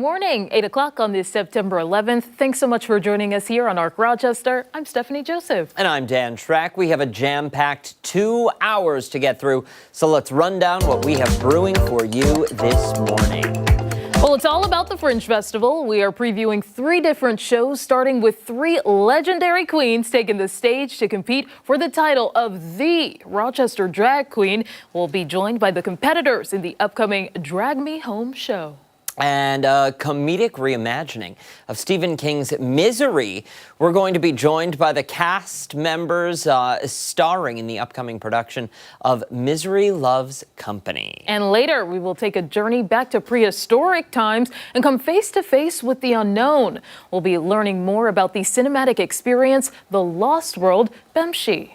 morning, 8 o'clock on this September 11th. Thanks so much for joining us here on ARC Rochester. I'm Stephannie Joseph. And I'm Dan Schrack. We have a jam-packed 2 hours to get through, so let's run down what we have brewing for you this morning. Well, it's all about the Fringe Festival. We are previewing 3 different shows, starting with 3 legendary queens taking the stage to compete for the title of the Rochester Drag Queen. We'll be joined by the competitors in the upcoming Drag Me Home show. And a comedic reimagining of Stephen King's Misery. We're going to be joined by the cast members starring in the upcoming production of Misery Loves Company. And later, we will take a journey back to prehistoric times and come face to face with the unknown. We'll be learning more about the cinematic experience, The Lost World, Bemshi.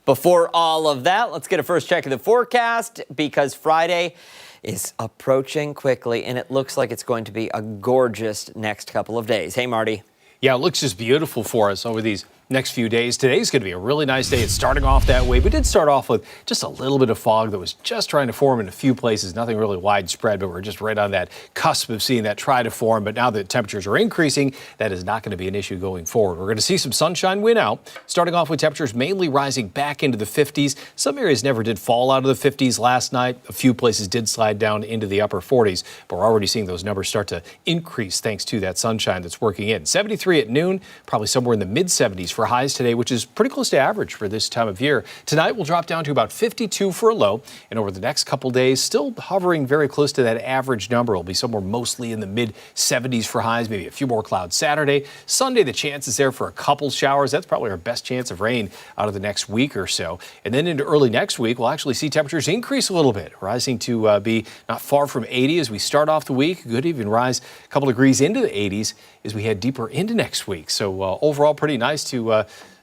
Before all of that, let's get a first check of the forecast because Friday is approaching quickly, and it looks like it's going to be a gorgeous next couple of days. Hey, Marty. Yeah, it looks just beautiful for us over these next few days. Today's going to be a really nice day. It's starting off that way. We did start off with just a little bit of fog that was just trying to form in a few places. Nothing really widespread, but we're just right on that cusp of seeing that try to form. But now that temperatures are increasing, that is not going to be an issue going forward. We're going to see some sunshine win out, starting off with temperatures mainly rising back into the 50s. Some areas never did fall out of the 50s last night. A few places did slide down into the upper 40s, but we're already seeing those numbers start to increase thanks to that sunshine that's working in. 73 at noon, probably somewhere in the mid 70s for highs today, which is pretty close to average for this time of year. Tonight will drop down to about 52 for a low, and over the next couple days, still hovering very close to that average number. It'll be somewhere mostly in the mid 70s for highs, maybe a few more clouds Saturday. Sunday, the chance is there for a couple showers. That's probably our best chance of rain out of the next week or so. And then into early next week, we'll actually see temperatures increase a little bit, rising to be not far from 80 as we start off the week. Could even rise a couple degrees into the 80s as we head deeper into next week. So overall, pretty nice to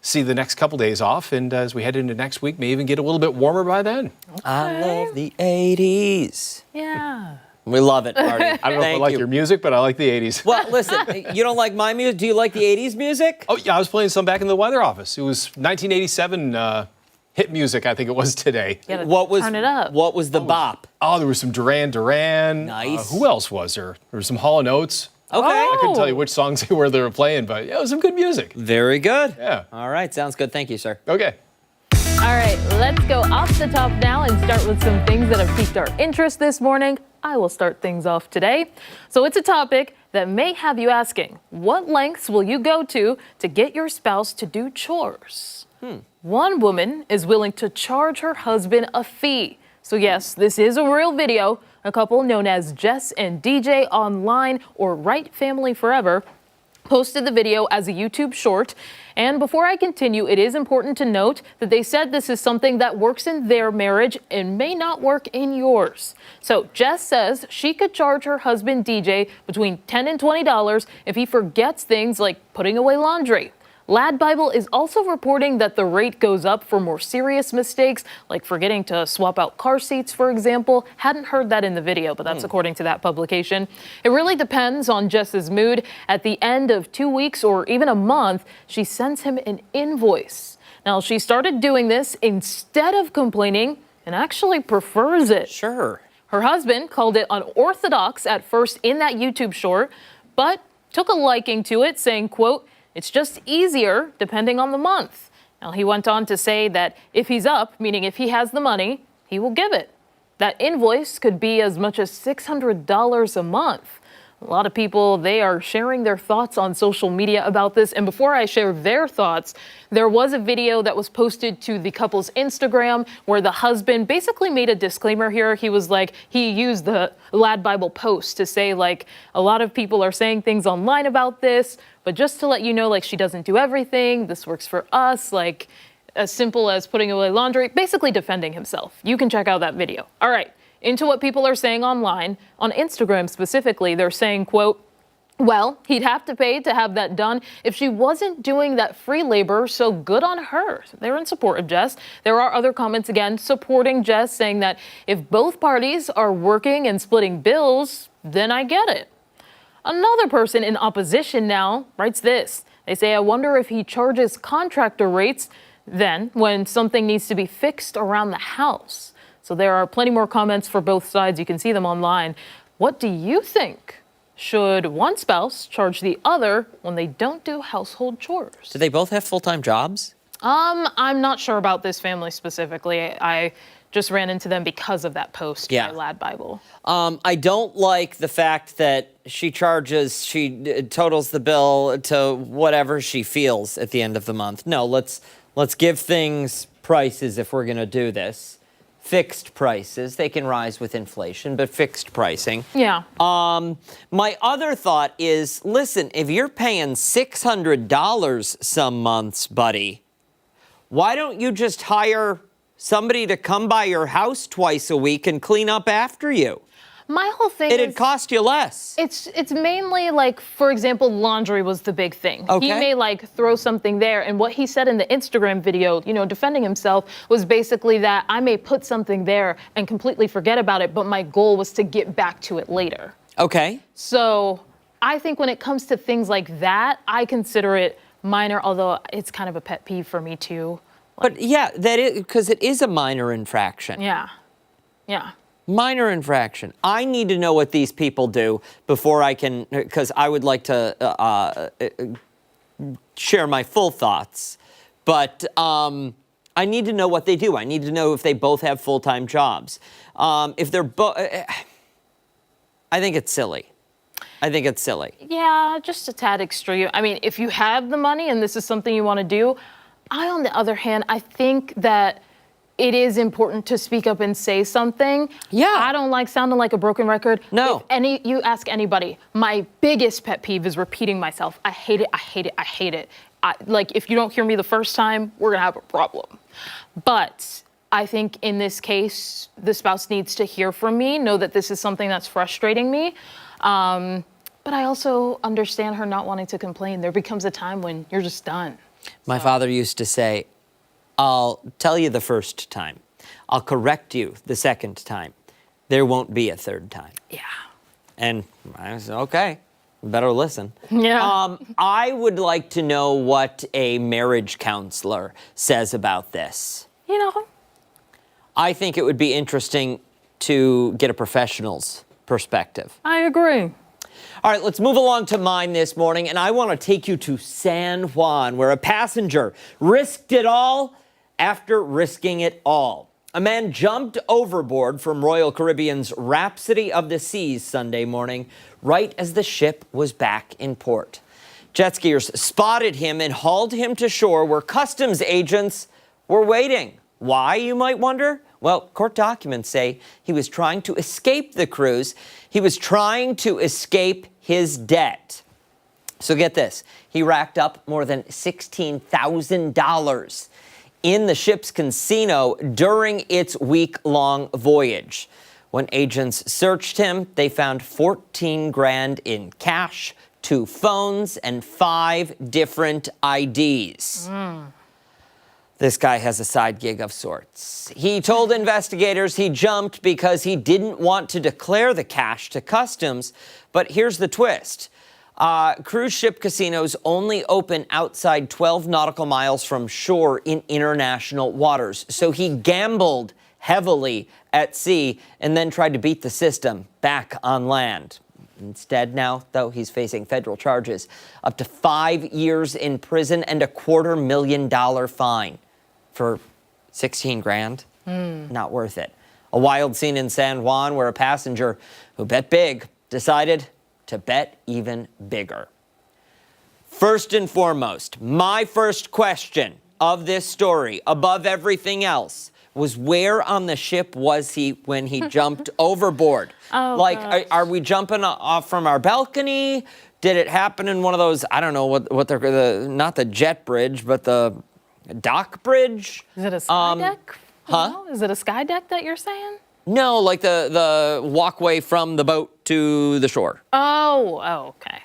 see the next couple days off, and as we head into next week, may even get a little bit warmer by then. Okay. I love the 80s. Yeah. We love it, Marty. I don't know if I like your music, but I like the 80s. Well, listen, you don't like my music? Do you like the 80s music? Oh, yeah, I was playing some back in the weather office. It was 1987 hit music, I think it was today. Turn it up. What was the bop? Oh, there was some Duran Duran. Nice. Who else was there? There was some Hall & Oates. Okay. I couldn't tell you which songs they were playing, but yeah, it was some good music. Very good. Yeah. All right, sounds good. Thank you, sir. Okay. All right, let's go off the top now and start with some things that have piqued our interest this morning. I will start things off today. So it's a topic that may have you asking, what lengths will you go to get your spouse to do chores? One woman is willing to charge her husband a fee. So yes, this is a real video. A couple known as Jess and DJ Online, or Right Family Forever, posted the video as a YouTube short. And before I continue, it is important to note that they said this is something that works in their marriage and may not work in yours. So Jess says she could charge her husband DJ between $10 and $20 if he forgets things like putting away laundry. Lad Bible is also reporting that the rate goes up for more serious mistakes, like forgetting to swap out car seats, for example. Hadn't heard that in the video, but that's according to that publication. It really depends on Jess's mood. At the end of 2 weeks or even a month, she sends him an invoice. Now, she started doing this instead of complaining and actually prefers it. Sure. Her husband called it unorthodox at first in that YouTube short, but took a liking to it, saying, quote, "It's just easier depending on the month." Now, he went on to say that if he's up, meaning if he has the money, he will give it. That invoice could be as much as $600 a month. A lot of people, they are sharing their thoughts on social media about this. And before I share their thoughts, there was a video that was posted to the couple's Instagram where the husband basically made a disclaimer here. He was like, he used the Lad Bible post to say, like, a lot of people are saying things online about this, but just to let you know, like, she doesn't do everything. This works for us, like, as simple as putting away laundry, basically defending himself. You can check out that video. All right. Into what people are saying online. On Instagram specifically, they're saying, quote, well, he'd have to pay to have that done if she wasn't doing that free labor, so good on her. They're in support of Jess. There are other comments, again, supporting Jess, saying that if both parties are working and splitting bills, then I get it. Another person in opposition now writes this. They say, I wonder if he charges contractor rates then when something needs to be fixed around the house. So there are plenty more comments for both sides. You can see them online. What do you think? Should one spouse charge the other when they don't do household chores? Do they both have full-time jobs? I'm not sure about this family specifically. I just ran into them because of that post by Lad Bible. I don't like the fact that she totals the bill to whatever she feels at the end of the month. No, let's give things prices if we're going to do this. Fixed prices. They can rise with inflation, but fixed pricing. Yeah. My other thought is, listen, if you're paying $600 some months, buddy, why don't you just hire somebody to come by your house twice a week and clean up after you? My whole thing It'd cost you less. It's mainly like, for example, laundry was the big thing. Okay. He may like throw something there, and what he said in the Instagram video, defending himself, was basically that I may put something there and completely forget about it, but my goal was to get back to it later. Okay. So I think when it comes to things like that, I consider it minor, although it's kind of a pet peeve for me too. But yeah, that is because it is a minor infraction. Yeah. Minor infraction. I need to know what these people do before I can, because I would like to share my full thoughts. But I need to know what they do. I need to know if they both have full-time jobs. If they're both, I think it's silly. Yeah, just a tad extreme. I mean, if you have the money and this is something you want to do, on the other hand, I think that it is important to speak up and say something. Yeah. I don't like sounding like a broken record. No. If you ask anybody, my biggest pet peeve is repeating myself. I hate it. Like, if you don't hear me the first time, we're going to have a problem. But I think in this case, the spouse needs to hear from me, know that this is something that's frustrating me. But I also understand her not wanting to complain. There becomes a time when you're just done. My father used to say, I'll tell you the first time. I'll correct you the second time. There won't be a third time. Yeah. And I said, okay, better listen. Yeah. I would like to know what a marriage counselor says about this. I think it would be interesting to get a professional's perspective. I agree. All right, let's move along to mine this morning, and I want to take you to San Juan, where a passenger risked it all after risking it all. A man jumped overboard from Royal Caribbean's Rhapsody of the Seas Sunday morning, right as the ship was back in port. Jet skiers spotted him and hauled him to shore where customs agents were waiting. Why, you might wonder? Well, court documents say he was trying to escape the cruise. He was trying to escape his debt. So get this, he racked up more than $16,000 in the ship's casino during its week-long voyage. When agents searched him, they found 14 grand in cash, 2 phones, and 5 different IDs. This guy has a side gig of sorts. He told investigators he jumped because he didn't want to declare the cash to customs. But here's the twist. Cruise ship casinos only open outside 12 nautical miles from shore in international waters. So he gambled heavily at sea and then tried to beat the system back on land. Instead now, though, he's facing federal charges, up to 5 years in prison and a $250,000 fine. For 16 grand, not worth it. A wild scene in San Juan where a passenger who bet big decided to bet even bigger. First and foremost, my first question of this story, above everything else, was where on the ship was he when he jumped overboard? Are we jumping off from our balcony? Did it happen in one of those, I don't know what they're, not the jet bridge, but the dock bridge? Is it a sky deck? Huh? No? Is it a sky deck that you're saying? No, like the walkway from the boat to the shore. Oh, okay.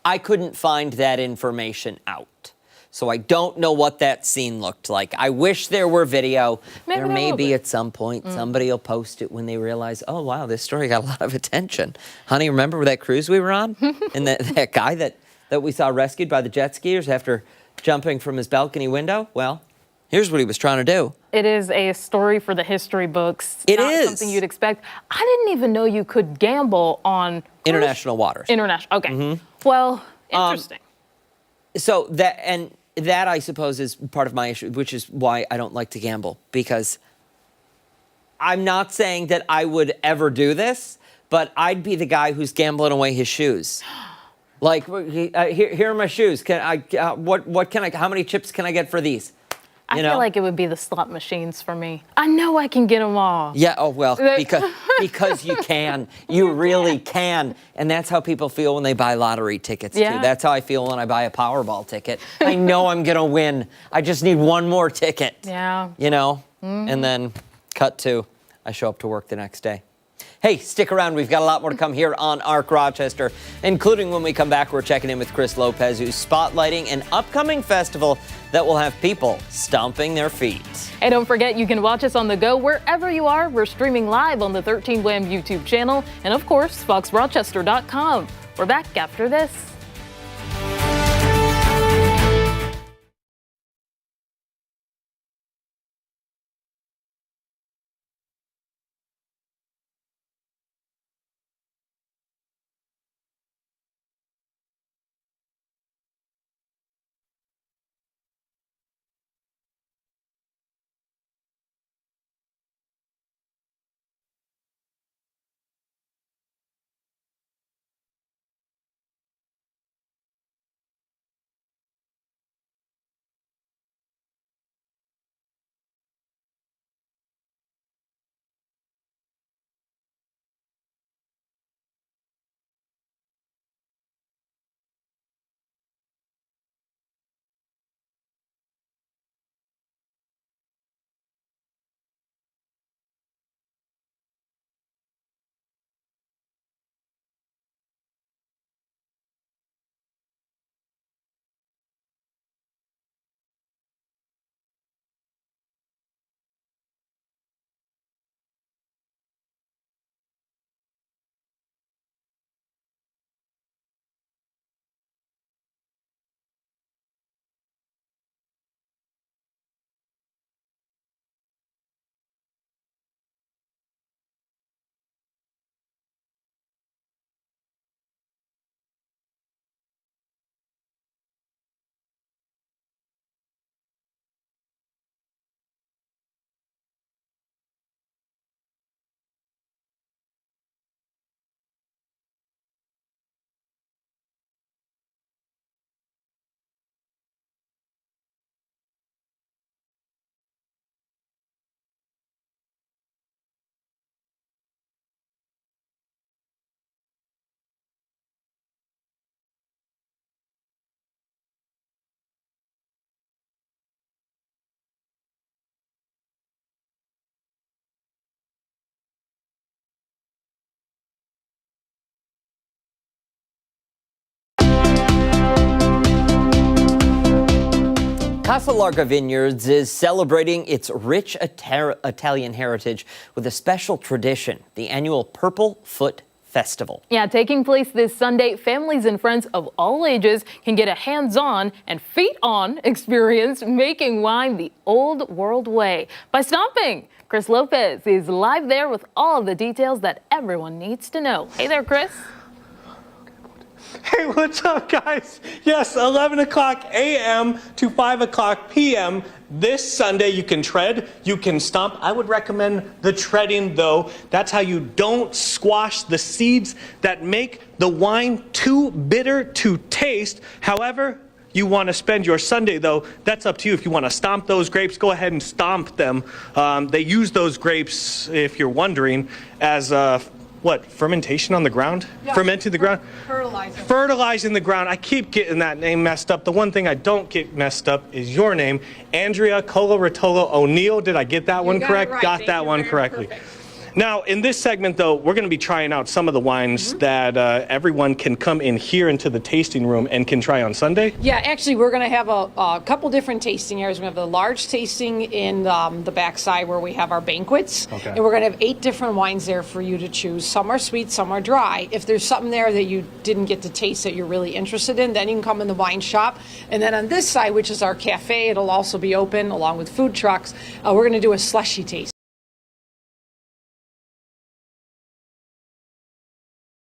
I couldn't find that information out. So I don't know what that scene looked like. I wish there were video. Maybe there may be at some point. Somebody will post it when they realize, oh, wow, this story got a lot of attention. Honey, remember that cruise we were on? And that guy that we saw rescued by the jet skiers after jumping from his balcony window? Well, here's what he was trying to do. it is a story for the history books. It Not is. something you'd expect. I didn't even know you could gamble on International waters. International. Okay. Well, interesting. So that I suppose is part of my issue, which is why I don't like to gamble, because I'm not saying that I would ever do this, but I'd be the guy who's gambling away his shoes. Like, here are my shoes. Can I? What can I? How many chips can I get for these? I feel like it would be the slot machines for me. I know I can get them all. Yeah. Oh well, because you can. You really can, and that's how people feel when they buy lottery tickets too. That's how I feel when I buy a Powerball ticket. I know I'm gonna win. I just need one more ticket. Yeah. You know, and then cut to, I show up to work the next day. Hey, stick around. We've got a lot more to come here on ARC Rochester, including when we come back, we're checking in with Chris Lopez, who's spotlighting an upcoming festival that will have people stomping their feet. And don't forget, you can watch us on the go wherever you are. We're streaming live on the 13 Wham YouTube channel and, of course, foxrochester.com. We're back after this. Casa Larga Vineyards is celebrating its rich Italian heritage with a special tradition, the annual Purple Foot Festival. Yeah, taking place this Sunday, families and friends of all ages can get a hands-on and feet-on experience making wine the old world way by stomping. Chris Lopez is live there with all of the details that everyone needs to know. Hey there, Chris. Hey, what's up, guys? Yes, 11 o'clock a.m. to 5 o'clock p.m. this Sunday. You can tread, you can stomp. I would recommend the treading, though. That's how you don't squash the seeds that make the wine too bitter to taste. However you want to spend your Sunday, though, that's up to you. If you want to stomp those grapes, go ahead and stomp them. They use those grapes, if you're wondering, as fermentation on the ground? Yeah. Fermenting the ground? Fertilizing. Fertilizing the ground. I keep getting that name messed up. The one thing I don't get messed up is your name, Andrea Coloratolo O'Neill. Did I get that one correct? Right. Got that one correctly. Perfect. Now, in this segment, though, we're going to be trying out some of the wines that everyone can come in here into the tasting room and can try on Sunday. Yeah, actually, we're going to have a couple different tasting areas. We have the large tasting in the backside where we have our banquets. Okay. And we're going to have 8 different wines there for you to choose. Some are sweet, some are dry. If there's something there that you didn't get to taste that you're really interested in, then you can come in the wine shop. And then on this side, which is our cafe, it'll also be open along with food trucks. We're going to do a slushy taste.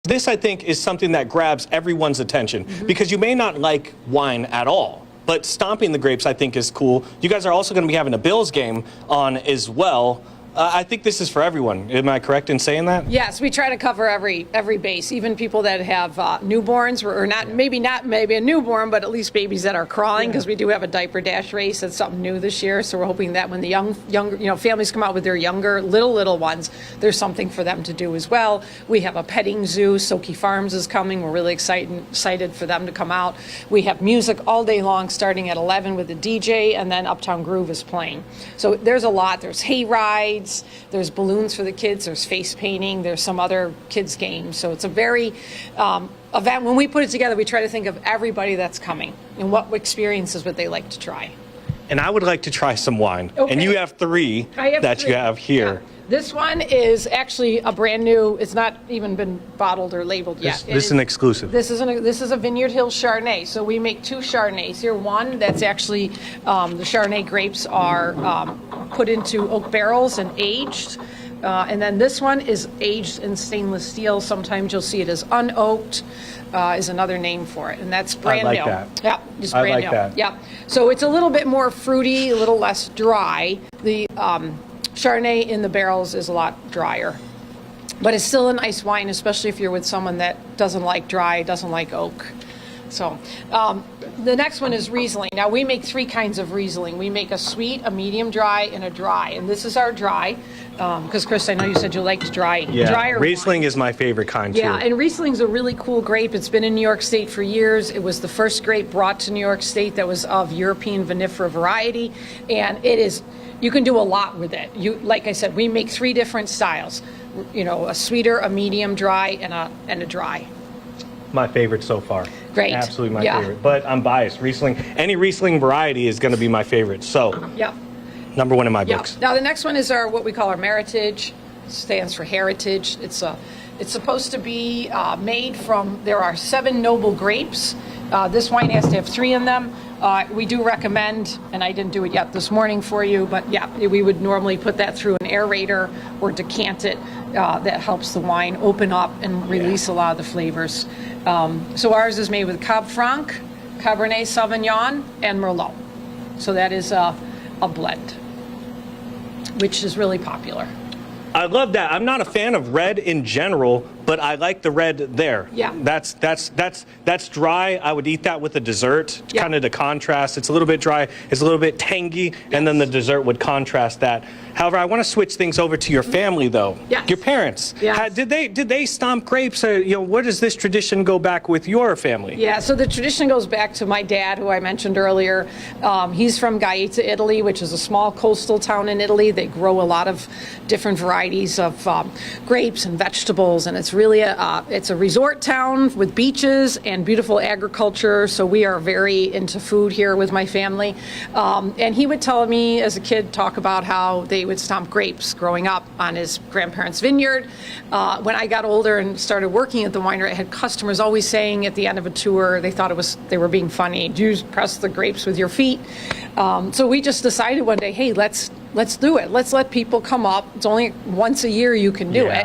This, I think, is something that grabs everyone's attention because you may not like wine at all, but stomping the grapes, I think, is cool. You guys are also going to be having a Bills game on as well. I think this is for everyone. Am I correct in saying that? Yes, we try to cover every base, even people that have newborns, or not maybe a newborn, but at least babies that are crawling, because we do have a diaper dash race. That's something new this year. So we're hoping that when the younger families come out with their younger little ones, there's something for them to do as well. We have a petting zoo. Soki Farms is coming. We're really excited for them to come out. We have music all day long, starting at 11 with the DJ, and then Uptown Groove is playing. So there's a lot. There's hay rides. There's balloons for the kids. There's face painting. There's some other kids' games. So it's a very event. When we put it together, we try to think of everybody that's coming and what experiences would they like to try. And I would like to try some wine. Okay. And you have 3 that you have here. Yeah. This one is actually a brand new. It's not even been bottled or labeled yet. This is an exclusive. This is a Vineyard Hill Chardonnay. So we make 2 Chardonnays here. One that's actually the Chardonnay grapes are put into oak barrels and aged. And then this one is aged in stainless steel. Sometimes you'll see it as unoaked, is another name for it. And that's brand new. I like that. Yeah, just I brand like new. that. Yeah. So it's a little bit more fruity, a little less dry. The Chardonnay in the barrels is a lot drier. But it's still a nice wine, especially if you're with someone that doesn't like dry, doesn't like oak. So the next one is Riesling. Now we make 3 kinds of Riesling. We make a sweet, a medium dry, and a dry. And this is our dry, because Chris, I know you said you liked dry. Yeah, drier Riesling wine. is my favorite kind, too. Yeah, and Riesling's a really cool grape. It's been in New York State for years. It was the first grape brought to New York State that was of European vinifera variety. And it is, you can do a lot with it. Like I said, we make 3 different styles. You know, a sweeter, a medium dry, and a dry. My favorite so far. Great. Absolutely my favorite. But I'm biased. Riesling, any Riesling variety is going to be my favorite. So, Yeah. number 1 in my books. Now the next one is what we call our Meritage. Stands for heritage. It's supposed to be made from. There are 7 noble grapes. This wine has to have 3 in them. We do recommend, and I didn't do it yet this morning for you, but yeah, we would normally put that through an aerator or decant it. That helps the wine open up and release a lot of the flavors. So ours is made with Cab Franc, Cabernet Sauvignon, and Merlot. So that is a blend, which is really popular. I love that. I'm not a fan of red in general, but I like the red there. Yeah. That's dry. I would eat that with a dessert, Yeah. kind of to contrast. It's a little bit dry, it's a little bit tangy, and then the dessert would contrast that. However, I want to switch things over to your family, though. Yes. Your parents. Yes. Did they stomp grapes? Where does this tradition go back with your family? Yeah, so the tradition goes back to my dad, who I mentioned earlier. He's from Gaeta, Italy, which is a small coastal town in Italy. They grow a lot of different varieties of grapes and vegetables, and it's really it's a resort town with beaches and beautiful agriculture. So we are very into food here with my family. And he would tell me as a kid, talk about how they would stomp grapes growing up on his grandparents' vineyard. When I got older and started working at the winery, I had customers always saying at the end of a tour, they thought they were being funny. Do you press the grapes with your feet? So we just decided one day, hey, let's do it. Let's let people come up. It's only once a year you can do it,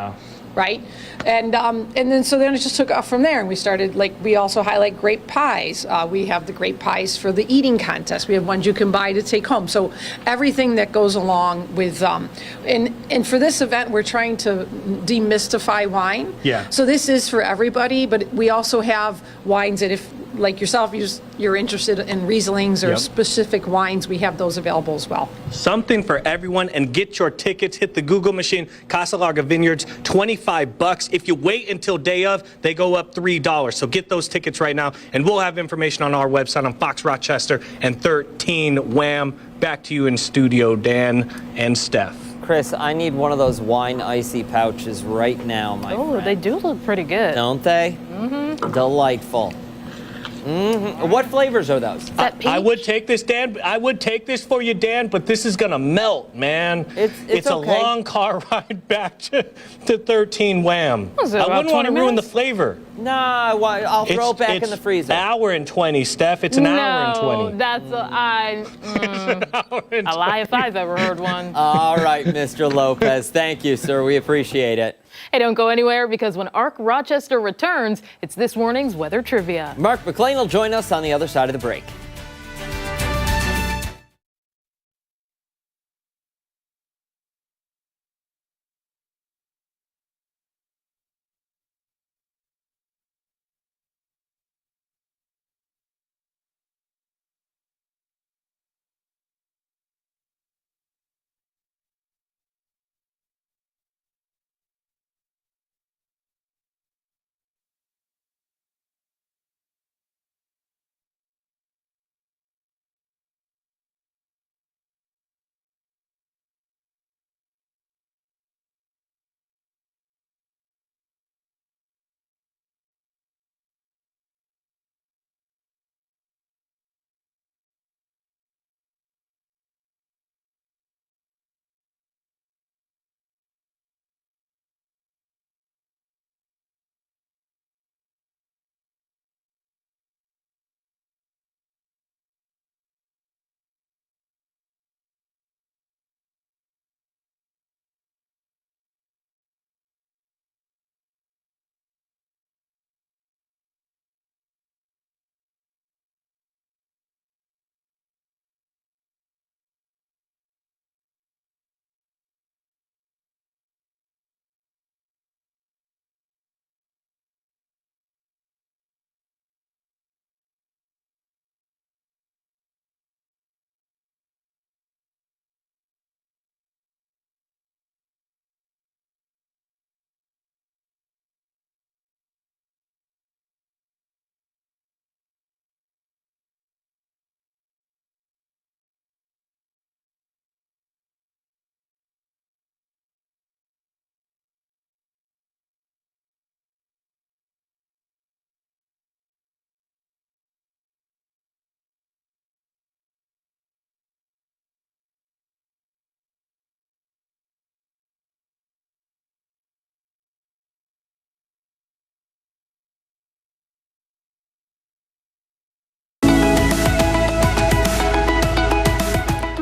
right? And then it just took off from there, and we started, we also highlight grape pies. We have the grape pies for the eating contest. We have ones you can buy to take home. So everything that goes along with, and for this event, we're trying to demystify wine. Yeah. So this is for everybody, but we also have wines that if, like yourself, you're interested in Rieslings or specific wines, we have those available as well. Something for everyone, and get your tickets. Hit the Google machine. Casa Larga Vineyards, $25. If you wait until day of, they go up $3. So get those tickets right now, and we'll have information on our website on Fox Rochester and 13 Wham. Back to you in studio, Dan and Steph. Chris, I need one of those wine icy pouches right now, my Oh, friend. they do look pretty good. Don't they? Mm-hmm. Delightful. Mm-hmm. What flavors are those? Is that peach? I would take this, Dan. I would take this for you, Dan, but this is gonna melt, man. It's a okay. long car ride back to 13 Wham. Was it I about wouldn't want to 20 ruin the minutes? flavor. Nah, I'll throw it back in the freezer. It's hour and 20, Steph. It's an hour and No, 20. that's a lie if I've ever heard one. All right, Mr. Lopez. Thank you, sir. We appreciate it. Hey, don't go anywhere because when ARC Rochester returns, it's this morning's weather trivia. Mark McLean will join us on the other side of the break.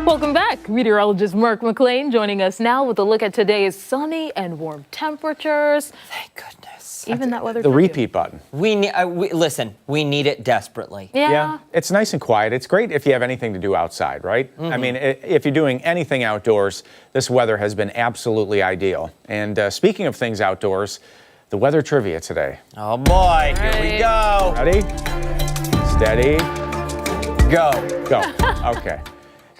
Welcome back. Meteorologist Mark McLean joining us now with a look at today's sunny and warm temperatures. Thank goodness. Even that weather. The trivia. repeat button. Listen, we need it desperately. Yeah. It's nice and quiet. It's great if you have anything to do outside, right? I mean, if you're doing anything outdoors, this weather has been absolutely ideal. And speaking of things outdoors, the weather trivia today. Oh boy, here we go. Ready? Steady. Go. Go. Okay.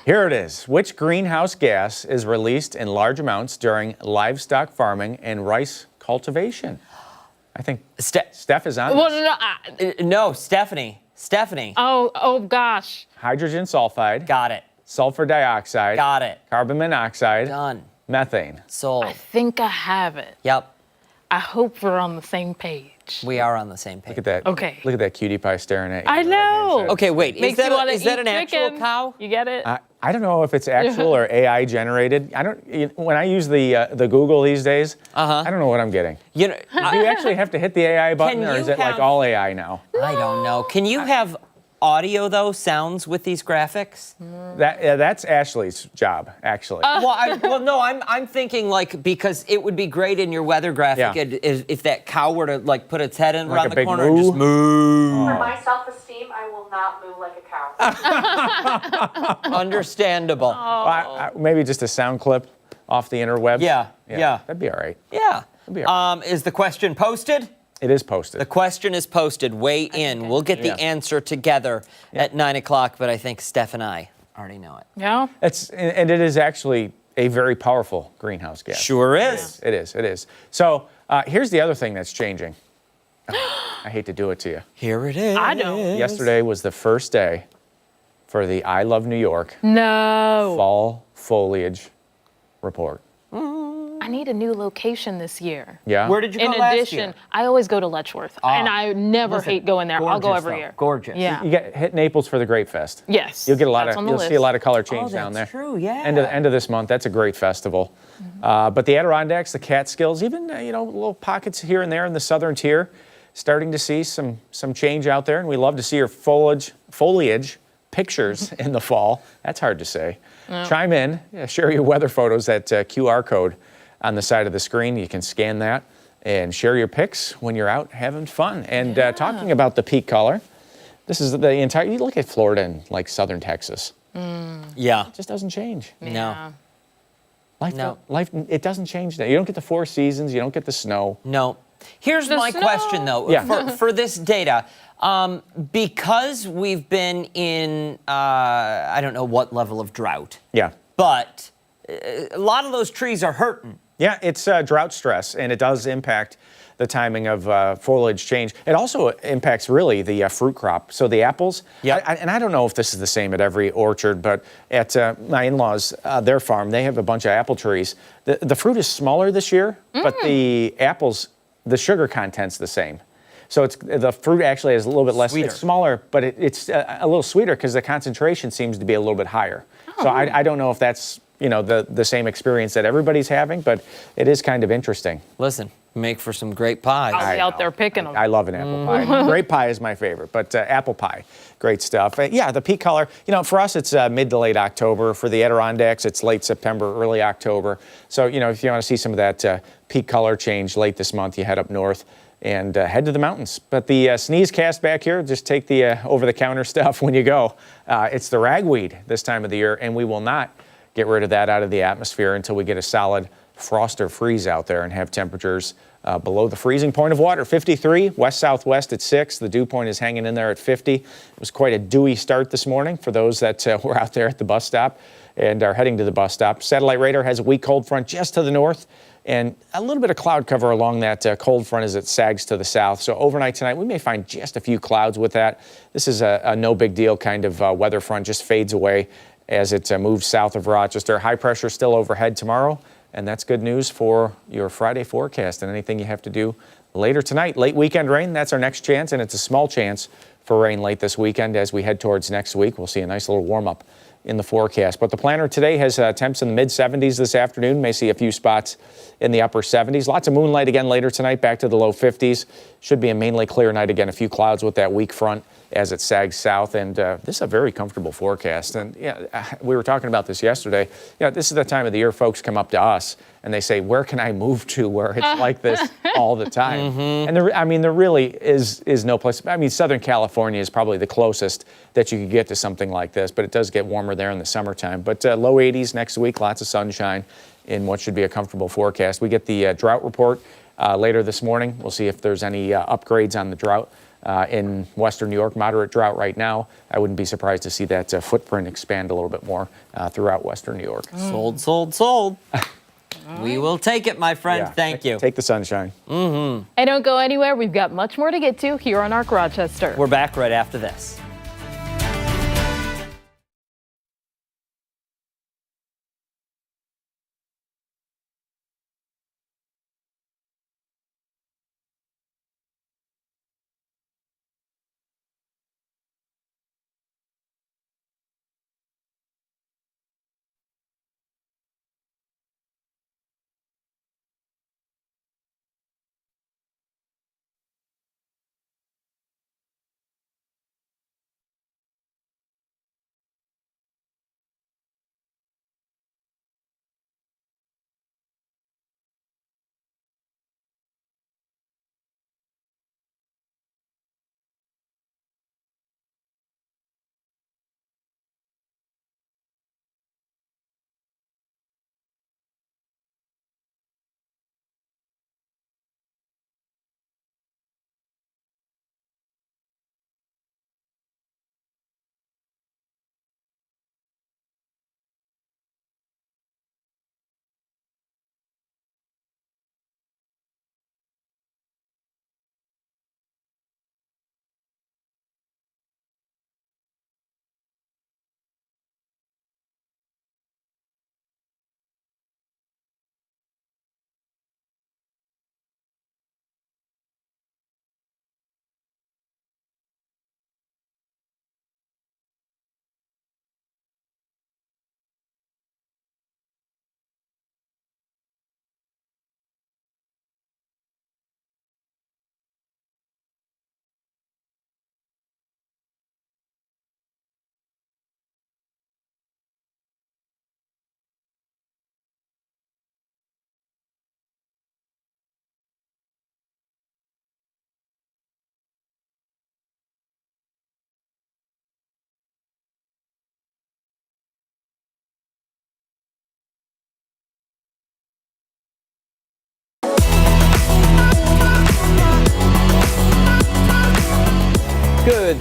Here it is. Which greenhouse gas is released in large amounts during livestock farming and rice cultivation? I think Steph is on Well, this. no, No, Stephannie. oh gosh. Hydrogen sulfide, Got it. sulfur dioxide, Got it. carbon monoxide, Done. methane. Sold. I think I have it. Yep. I hope we're on the same page. We are on the same page. Look at that. Okay. Look at that cutie pie staring at you. I on the right-hand know. side. Okay, wait. Makes Is you wanna that eat an actual chicken. cow? You get it? I don't know if it's actual or AI generated. When I use the Google these days, I don't know what I'm getting. You know, Do you actually have to hit the AI button, or you is it like have- all AI now? I don't know. Can you have audio though, sounds with these graphics? That's Ashley's job, actually. Well, no, I'm thinking like because it would be great in your weather graphic Yeah. if that cow were to like put its head in Like around a the big corner and moo? just move. For my self-esteem, I will not moo like a cow. Understandable. Maybe just a sound clip off the interwebs. Yeah. That'd be all right. Yeah. be all Is the question posted? It is posted. The question is posted. Weigh in. We'll get the Yeah. answer together at 9 o'clock, but I think Steph and I already know it. Yeah. And it is actually a very powerful greenhouse gas. Sure is. It is. So here's the other thing that's changing. I hate to do it to you. Here it is. I don't. Yesterday was the first day for the I Love New York No. fall foliage report. I need a new location this year. Yeah. Where did you go In last addition, year? I always go to Letchworth, and I never Listen, hate going there. I'll go gorgeous, every though. year. Gorgeous. Yeah. You hit Naples for the Grape Fest. Yes. You'll get a lot that's of. on the You'll list. see a lot of color change down there. That's true. Yeah. End of this month. That's a great festival. But the Adirondacks, the Catskills, even little pockets here and there in the southern tier, starting to see some change out there, and we love to see your foliage pictures in the fall. That's hard to say. Chime in, share your weather photos. That QR code on the side of the screen. You can scan that and share your pics when you're out having fun. And talking about the peak color, this is the entire. You look at Florida and like southern Texas. Yeah. It just doesn't change. No. Life, it doesn't change that. You don't get the 4 seasons. You don't get the snow. No. Here's my question, though, for this data. Because we've been in, I don't know what level of drought. Yeah. But a lot of those trees are hurting. Yeah, it's drought stress, and it does impact the timing of foliage change. It also impacts really the fruit crop. So the apples, and I don't know if this is the same at every orchard, but at my in-laws, their farm, they have a bunch of apple trees. The fruit is smaller this year, but the apples, the sugar content's the same. So the fruit actually is a little bit less, Sweeter. it's smaller, but it's a little sweeter because the concentration seems to be a little bit higher. So I don't know if that's the same experience that everybody's having, but it is kind of interesting. Listen, make for some great pies. I'll be out there picking them. I love an apple pie. Grape pie is my favorite, but apple pie, great stuff. Yeah, the peak color, for us it's mid to late October. For the Adirondacks, it's late September, early October. So, if you want to see some of that peak color change late this month, you head up north and head to the mountains. But the sneeze cast back here, just take the over-the-counter stuff when you go. It's the ragweed this time of the year, and we will not get rid of that out of the atmosphere until we get a solid frost or freeze out there and have temperatures below the freezing point of water. 53, west-southwest at 6. The dew point is hanging in there at 50. It was quite a dewy start this morning for those that were out there at the bus stop and are heading to the bus stop. Satellite radar has a weak cold front just to the north, and a little bit of cloud cover along that cold front as it sags to the south. So overnight tonight, we may find just a few clouds with that. This is a no big deal kind of weather front, just fades away as it moves south of Rochester. High pressure still overhead tomorrow, and that's good news for your Friday forecast and anything you have to do later tonight. Late weekend rain, that's our next chance, and it's a small chance for rain late this weekend as we head towards next week. We'll see a nice little warm-up in the forecast. But the planner today has temps in the mid-70s this afternoon. May see a few spots in the upper 70s. Lots of moonlight again later tonight, back to the low 50s. Should be a mainly clear night again. A few clouds with that weak front as it sags south. And this is a very comfortable forecast. And we were talking about this yesterday. This is the time of the year folks come up to us and they say, where can I move to where it's like this all the time? And there really is no place. Southern California is probably the closest that you could get to something like this, but it does get warmer there in the summertime. But low 80s next week, lots of sunshine in what should be a comfortable forecast. We get the drought report later this morning. We'll see if there's any upgrades on the drought in western New York. Moderate drought right now. I wouldn't be surprised to see that footprint expand a little bit more throughout western New York. Sold. We will take it, my friend. Yeah, Thank you. Take the sunshine. And don't go anywhere. We've got much more to get to here on ARC Rochester. We're back right after this.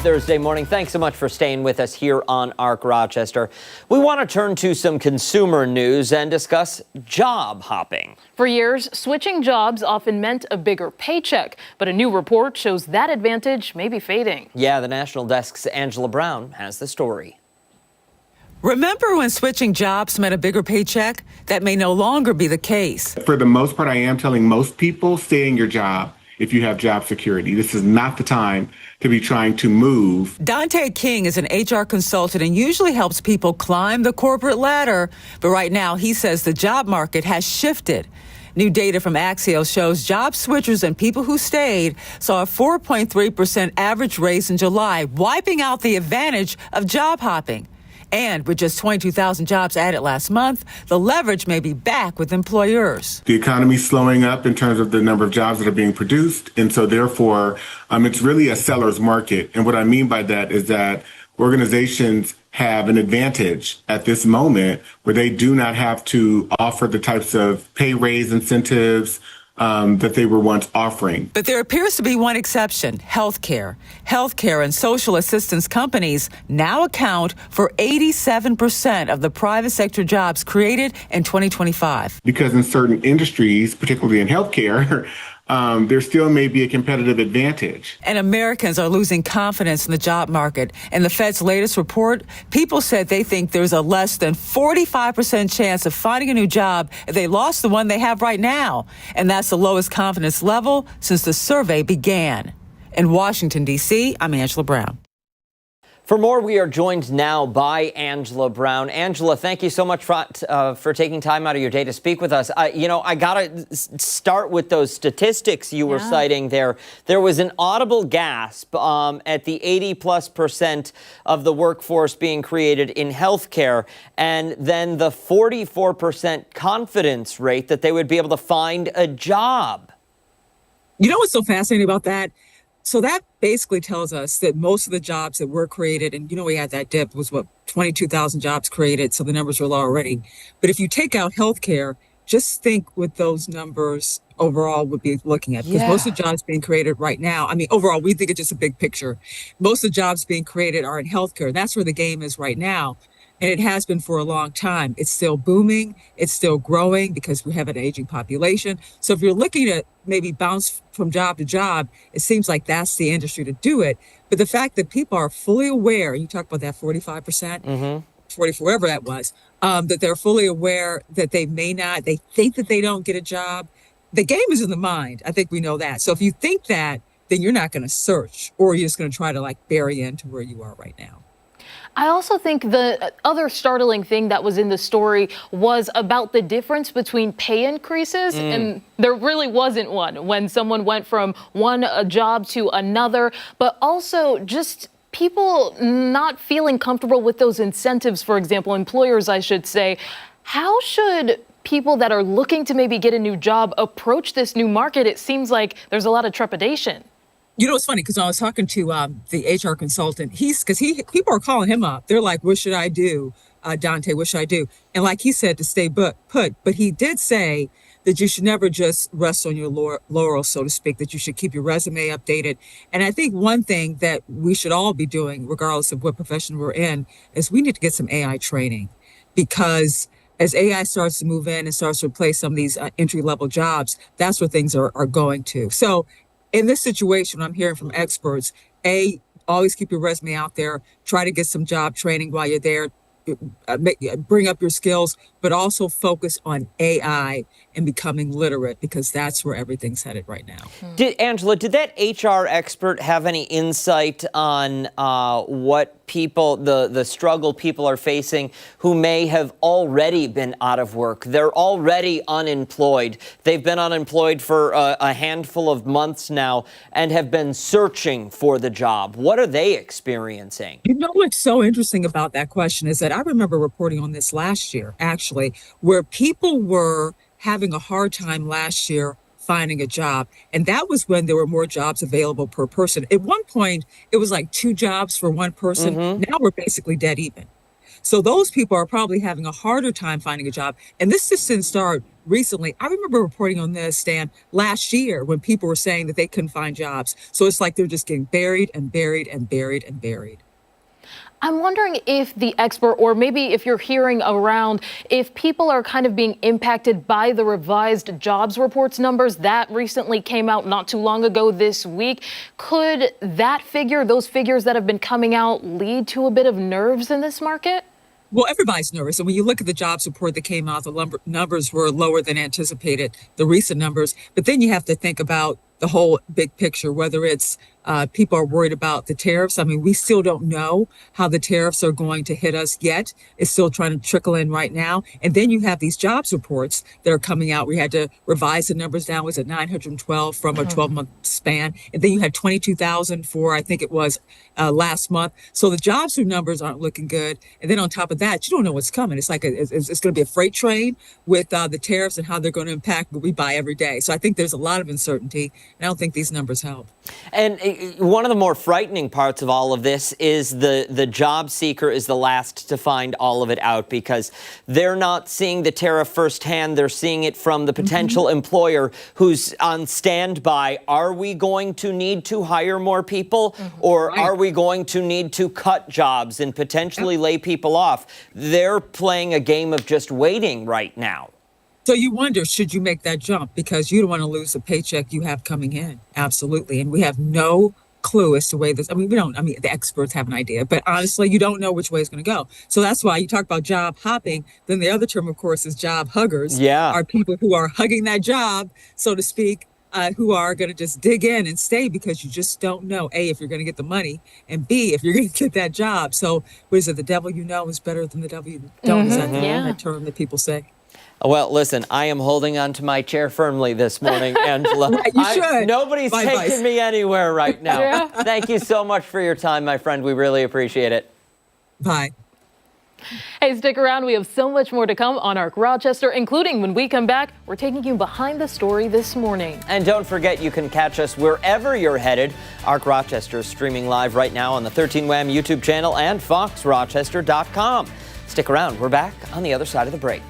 Thursday morning. Thanks so much for staying with us here on ARC Rochester. We want to turn to some consumer news and discuss job hopping. For years, switching jobs often meant a bigger paycheck, but a new report shows that advantage may be fading. Yeah, the National Desk's Angela Brown has the story. Remember when switching jobs meant a bigger paycheck? That may no longer be the case. For the most part, I am telling most people, stay in your job if you have job security. This is not the time to be trying to move. Dante King is an HR consultant and usually helps people climb the corporate ladder. But right now, he says the job market has shifted. New data from Axios shows job switchers and people who stayed saw a 4.3% average raise in July, wiping out the advantage of job hopping. And with just 22,000 jobs added last month, the leverage may be back with employers. The economy's slowing up in terms of the number of jobs that are being produced. And so therefore, it's really a seller's market. And what I mean by that is that organizations have an advantage at this moment where they do not have to offer the types of pay raise incentives that they were once offering. But there appears to be one exception: healthcare. Healthcare and social assistance companies now account for 87% of the private sector jobs created in 2025. Because in certain industries, particularly in healthcare, there still may be a competitive advantage. And Americans are losing confidence in the job market. In the Fed's latest report, people said they think there's a less than 45% chance of finding a new job if they lost the one they have right now. And that's the lowest confidence level since the survey began. In Washington, D.C., I'm Angela Brown. For more, we are joined now by Angela Brown. Angela, thank you so much for taking time out of your day to speak with us. I got to start with those statistics you were citing there. There was an audible gasp at the 80+% of the workforce being created in healthcare, and then the 44% confidence rate that they would be able to find a job. You know what's so fascinating about that? So that basically tells us that most of the jobs that were created, and we had that dip, was 22,000 jobs created, so the numbers were low already. But if you take out healthcare, just think what those numbers overall would be looking at. Because most of the jobs being created right now, overall, we think it's just a big picture. Most of the jobs being created are in healthcare. And that's where the game is right now. And it has been for a long time. It's still booming. It's still growing because we have an aging population. So if you're looking to maybe bounce from job to job, it seems like that's the industry to do it. But the fact that people are fully aware, you talk about that 45%, 44, whatever that was, that they're fully aware that they think that they don't get a job. The game is in the mind. I think we know that. So if you think that, then you're not going to search, or you're just going to try to bury into where you are right now. I also think the other startling thing that was in the story was about the difference between pay increases, and there really wasn't one when someone went from one job to another, but also just people not feeling comfortable with those incentives, for example, employers, I should say. How should people that are looking to maybe get a new job approach this new market? It seems like there's a lot of trepidation. It's funny because I was talking to the HR consultant. People are calling him up. They're like, "What should I do, Dante? What should I do?" And like he said, to stay put. But he did say that you should never just rest on your laurels, so to speak. That you should keep your resume updated. And I think one thing that we should all be doing, regardless of what profession we're in, is we need to get some AI training, because as AI starts to move in and starts to replace some of these entry-level jobs, that's where things are going to. So in this situation, I'm hearing from experts, always keep your resume out there, try to get some job training while you're there, bring up your skills, but also focus on AI and becoming literate, because that's where everything's headed right now. Angela, did that HR expert have any insight on what people, the struggle people are facing who may have already been out of work? They're already unemployed. They've been unemployed for a handful of months now and have been searching for the job. What are they experiencing? What's so interesting about that question is that I remember reporting on this last year, actually, where people were having a hard time last year finding a job. And that was when there were more jobs available per person. At one point, it was like 2 jobs for one person. Now we're basically dead even. So those people are probably having a harder time finding a job. And this just didn't start recently. I remember reporting on this, Stan, last year when people were saying that they couldn't find jobs. So it's like they're just getting buried and buried and buried and buried. I'm wondering if the expert, or maybe if you're hearing around, if people are kind of being impacted by the revised jobs reports numbers that recently came out not too long ago this week. Could that figure, those figures that have been coming out, lead to a bit of nerves in this market? Well, everybody's nervous. And when you look at the jobs report that came out, the numbers were lower than anticipated, the recent numbers. But then you have to think about the whole big picture, whether it's people are worried about the tariffs. I mean, we still don't know how the tariffs are going to hit us yet. It's still trying to trickle in right now. And then you have these jobs reports that are coming out. We had to revise the numbers down. Was it 912 from a 12-month span? And then you had 22,000 for, I think it was last month. So the jobs numbers aren't looking good. And then on top of that, you don't know what's coming. It's like it's going to be a freight train with the tariffs and how they're going to impact what we buy every day. So I think there's a lot of uncertainty. And I don't think these numbers help. And one of the more frightening parts of all of this is the job seeker is the last to find all of it out, because they're not seeing the tariff firsthand. They're seeing it from the potential employer who's on standby. Are we going to need to hire more people, or are we going to need to cut jobs and potentially lay people off? They're playing a game of just waiting right now. So you wonder, should you make that jump? Because you don't want to lose the paycheck you have coming in. Absolutely. And we have no clue as to way this, the experts have an idea, but honestly, you don't know which way it's going to go. So that's why you talk about job hopping. Then the other term, of course, is job huggers. Yeah. Are people who are hugging that job, so to speak, who are going to just dig in and stay because you just don't know, A, if you're going to get the money, and B, if you're going to get that job. So what is it? The devil you know is better than the devil you don't. Is that that term that people say? Well, listen, I am holding onto my chair firmly this morning, Angela. You should. Nobody's taking me anywhere right now. Thank you so much for your time, my friend. We really appreciate it. Bye. Hey, stick around. We have so much more to come on ARC Rochester, including when we come back, we're taking you behind the story this morning. And don't forget, you can catch us wherever you're headed. ARC Rochester is streaming live right now on the 13 Wham YouTube channel and foxrochester.com. Stick around. We're back on the other side of the break.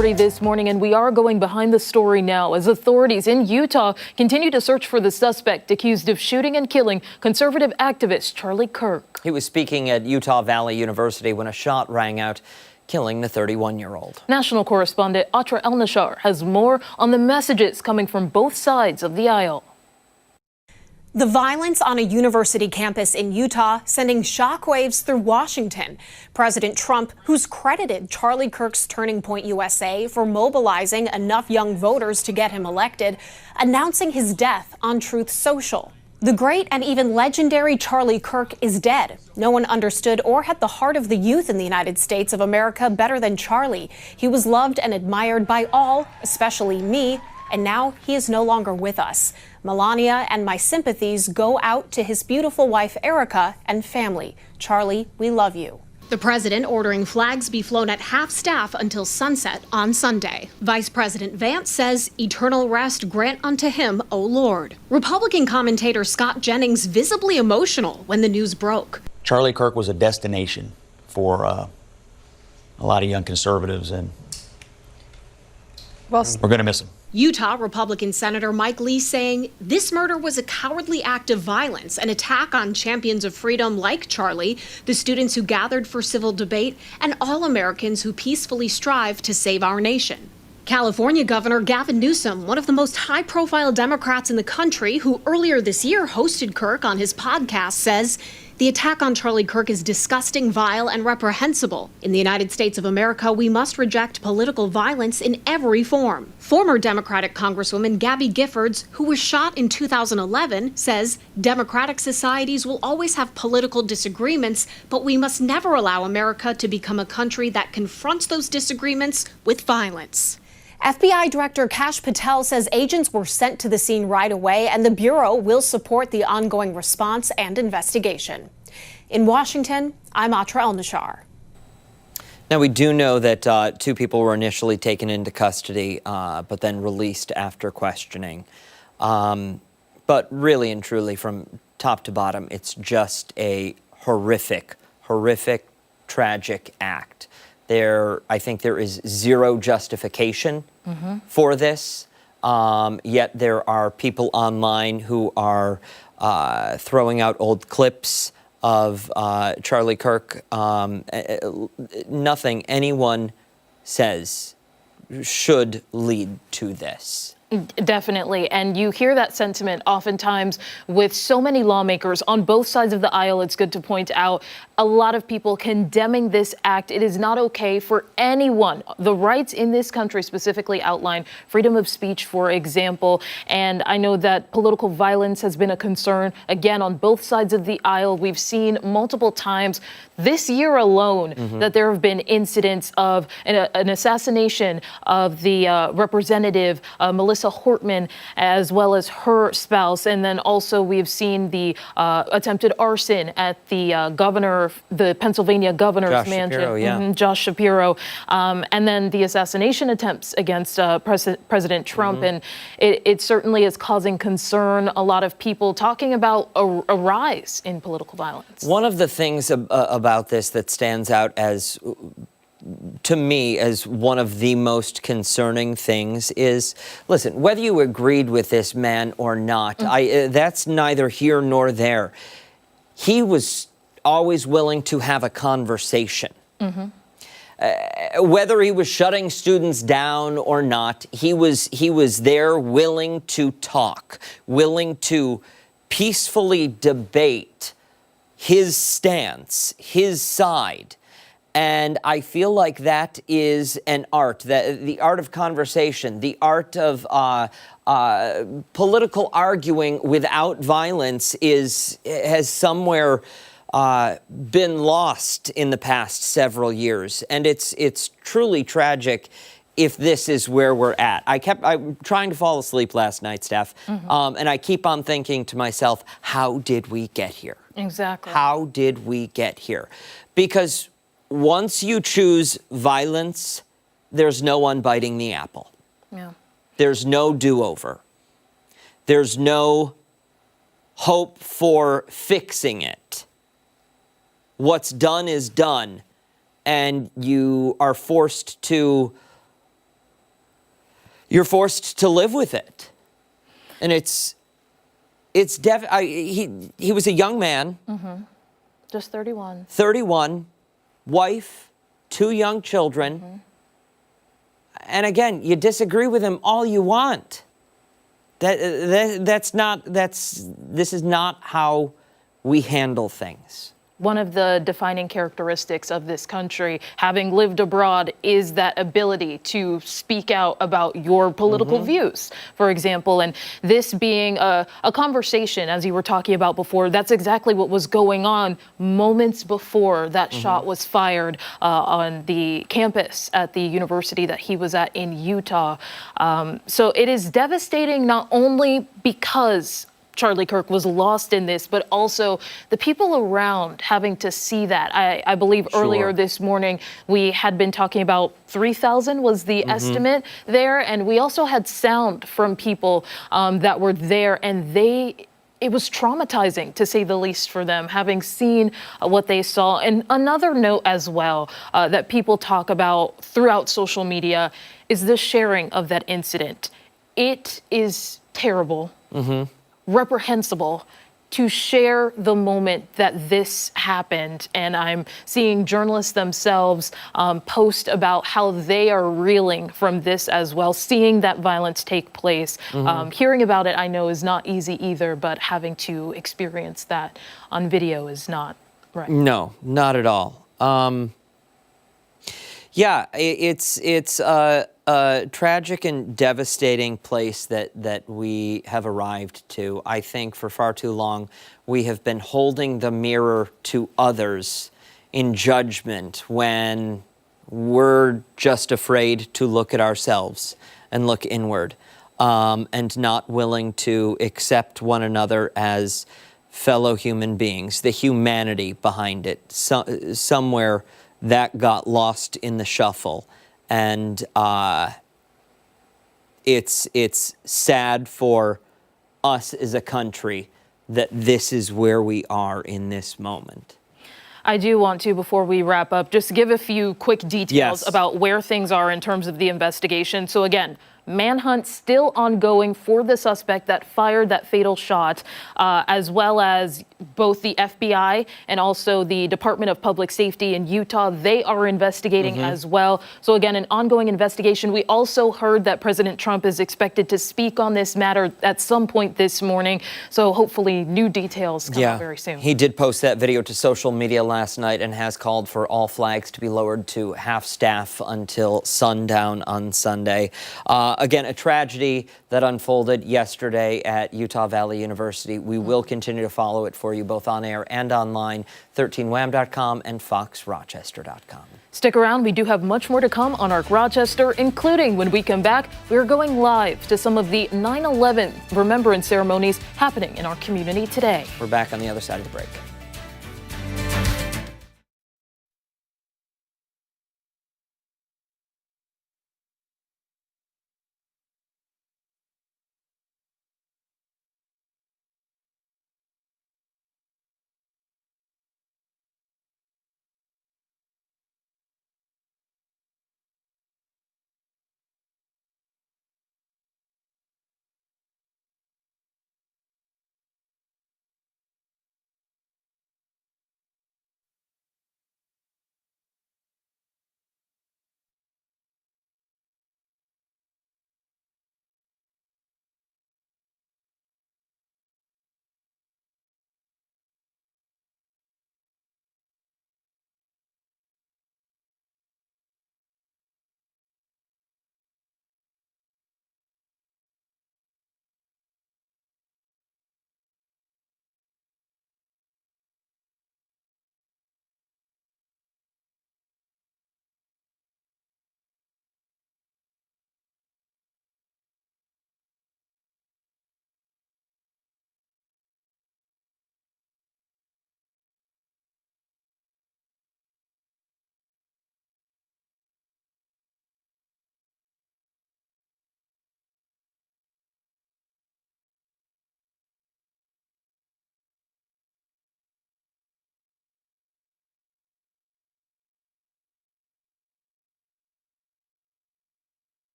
6:40 this morning, and we are going behind the story now as authorities in Utah continue to search for the suspect accused of shooting and killing conservative activist Charlie Kirk. He was speaking at Utah Valley University when a shot rang out, killing the 31-year-old. National correspondent Atra El-Nashar has more on the messages coming from both sides of the aisle. The violence on a university campus in Utah sending shockwaves through Washington. President Trump, who's credited Charlie Kirk's Turning Point USA for mobilizing enough young voters to get him elected, announcing his death on Truth Social. The great and even legendary Charlie Kirk is dead. No one understood or had the heart of the youth in the United States of America better than Charlie. He was loved and admired by all, especially me, and now he is no longer with us. Melania and my sympathies go out to his beautiful wife, Erica, and family. Charlie, we love you. The president ordering flags be flown at half-staff until sunset on Sunday. Vice President Vance says, eternal rest grant unto him, O Lord. Republican commentator Scott Jennings visibly emotional when the news broke. Charlie Kirk was a destination for a lot of young conservatives, and we're going to miss him. Utah Republican Senator Mike Lee saying this murder was a cowardly act of violence, an attack on champions of freedom like Charlie, the students who gathered for civil debate, and all Americans who peacefully strive to save our nation. California Governor Gavin Newsom, one of the most high-profile Democrats in the country, who earlier this year hosted Kirk on his podcast, says the attack on Charlie Kirk is disgusting, vile, and reprehensible. In the United States of America, we must reject political violence in every form. Former Democratic Congresswoman Gabby Giffords, who was shot in 2011, says democratic societies will always have political disagreements, but we must never allow America to become a country that confronts those disagreements with violence. FBI Director Kash Patel says agents were sent to the scene right away, and the Bureau will support the ongoing response and investigation. In Washington, I'm Atra El-Nashar. Now, we do know that 2 people were initially taken into custody, but then released after questioning. But really and truly, from top to bottom, it's just a horrific, tragic act. I think there is zero justification for this, yet there are people online who are throwing out old clips of Charlie Kirk. Nothing anyone says should lead to this. Definitely. And you hear that sentiment oftentimes with so many lawmakers on both sides of the aisle. It's good to point out a lot of people condemning this act. It is not okay for anyone. The rights in this country specifically outline freedom of speech, for example. And I know that political violence has been a concern, again, on both sides of the aisle. We've seen multiple times this year alone that there have been incidents of an assassination of the representative, Melissa Hortman, as well as her spouse. And then also we've seen the attempted arson at the Pennsylvania governor's mansion. Shapiro, Josh Shapiro. And then the assassination attempts against President Trump. And it certainly is causing concern. A lot of people talking about a rise in political violence. One of the things about this that stands out to me as one of the most concerning things is, listen, whether you agreed with this man or not, that's neither here nor there. He was always willing to have a conversation. Whether he was shutting students down or not, he was there willing to talk, willing to peacefully debate his stance, his side. And I feel like that is an art, the art of conversation, the art of political arguing without violence has somewhere been lost in the past several years. And it's truly tragic if this is where we're at. I'm trying to fall asleep last night, Steph, and I keep on thinking to myself, how did we get here? Exactly. How did we get here? Because once you choose violence, there's no unbiting the apple. Yeah. There's no do-over. There's no hope for fixing it. What's done is done, and you are forced to you're forced to live with it. And he was a young man. Just 31. 31, wife, 2 young children. And again, you disagree with him all you want. This is not how we handle things. One of the defining characteristics of this country, having lived abroad, is that ability to speak out about your political views, for example. And this being a conversation, as you were talking about before, that's exactly what was going on moments before that shot was fired on the campus at the university that he was at in Utah. So it is devastating not only because Charlie Kirk was lost in this, but also the people around having to see that. I believe earlier this morning we had been talking about 3,000 was the estimate there, and we also had sound from people that were there, and it was traumatizing, to say the least, for them, having seen what they saw. And another note as well that people talk about throughout social media is the sharing of that incident. It is terrible. Reprehensible to share the moment that this happened. And I'm seeing journalists themselves post about how they are reeling from this as well, seeing that violence take place. Hearing about it, I know, is not easy either, but having to experience that on video is not right. No, not at all. Yeah, it's a tragic and devastating place that we have arrived to. I think for far too long we have been holding the mirror to others in judgment when we're just afraid to look at ourselves and look inward, and not willing to accept one another as fellow human beings, the humanity behind it. Somewhere that got lost in the shuffle. And it's sad for us as a country that this is where we are in this moment. I do want to, before we wrap up, just give a few quick details about where things are in terms of the investigation. So again, manhunt still ongoing for the suspect that fired that fatal shot, as well as both the FBI and also the Department of Public Safety in Utah. They are investigating as well. So again, an ongoing investigation. We also heard that President Trump is expected to speak on this matter at some point this morning. So hopefully new details come out very soon. He did post that video to social media last night and has called for all flags to be lowered to half staff until sundown on Sunday. Again, a tragedy that unfolded yesterday at Utah Valley University. We will continue to follow it for you both on air and online, 13wham.com and foxrochester.com. Stick around. We do have much more to come on Arc Rochester, including when we come back, we are going live to some of the 9/11 remembrance ceremonies happening in our community today. We're back on the other side of the break.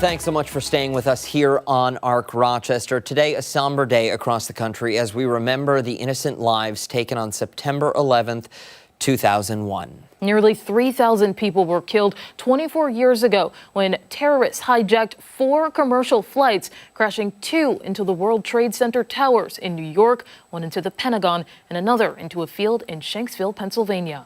Thanks so much for staying with us here on ARC Rochester. Today, a somber day across the country as we remember the innocent lives taken on September 11th, 2001. Nearly 3,000 people were killed 24 years ago when terrorists hijacked 4 commercial flights, crashing 2 into the World Trade Center towers in New York, 1 into the Pentagon, and another into a field in Shanksville, Pennsylvania.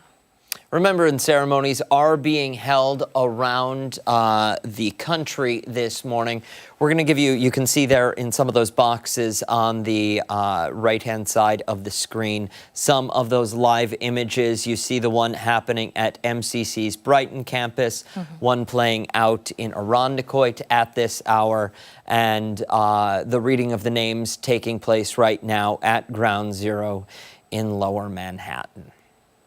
Remembrance ceremonies are being held around the country this morning. We're going to give you can see there in some of those boxes on the right-hand side of the screen, some of those live images. You see the one happening at MCC's Brighton campus, one playing out in Irondequoit at this hour, and the reading of the names taking place right now at Ground Zero in Lower Manhattan.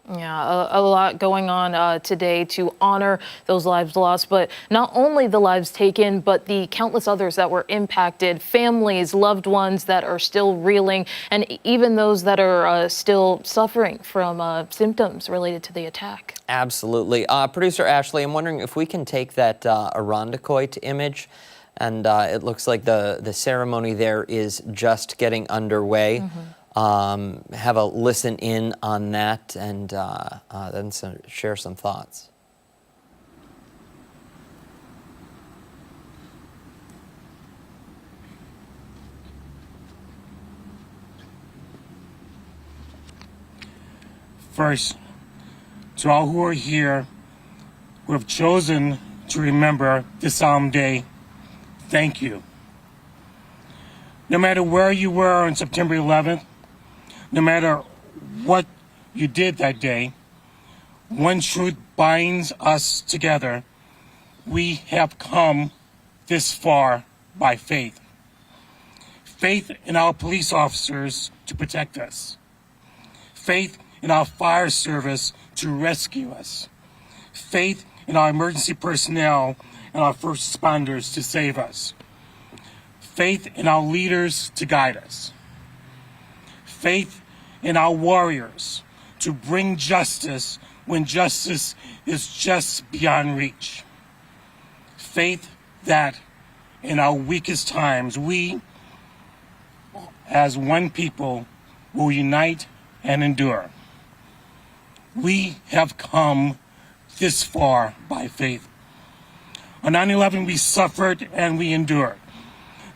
Yeah, a lot going on today to honor those lives lost, but not only the lives taken, but the countless others that were impacted, families, loved ones that are still reeling, and even those that are still suffering from symptoms related to the attack. Absolutely. Producer Ashley, I'm wondering if we can take that Irondequoit image, and it looks like the ceremony there is just getting underway. Have a listen in on that and then share some thoughts. First, to all who are here, who have chosen to remember this solemn day, thank you. No matter where you were on September 11th, no matter what you did that day, one truth binds us together. We have come this far by faith. Faith in our police officers to protect us. Faith in our fire service to rescue us. Faith in our emergency personnel and our first responders to save us. Faith in our leaders to guide us. Faith in our warriors to bring justice when justice is just beyond reach. Faith that in our weakest times, we, as one people, will unite and endure. We have come this far by faith. On 9/11, we suffered and we endured.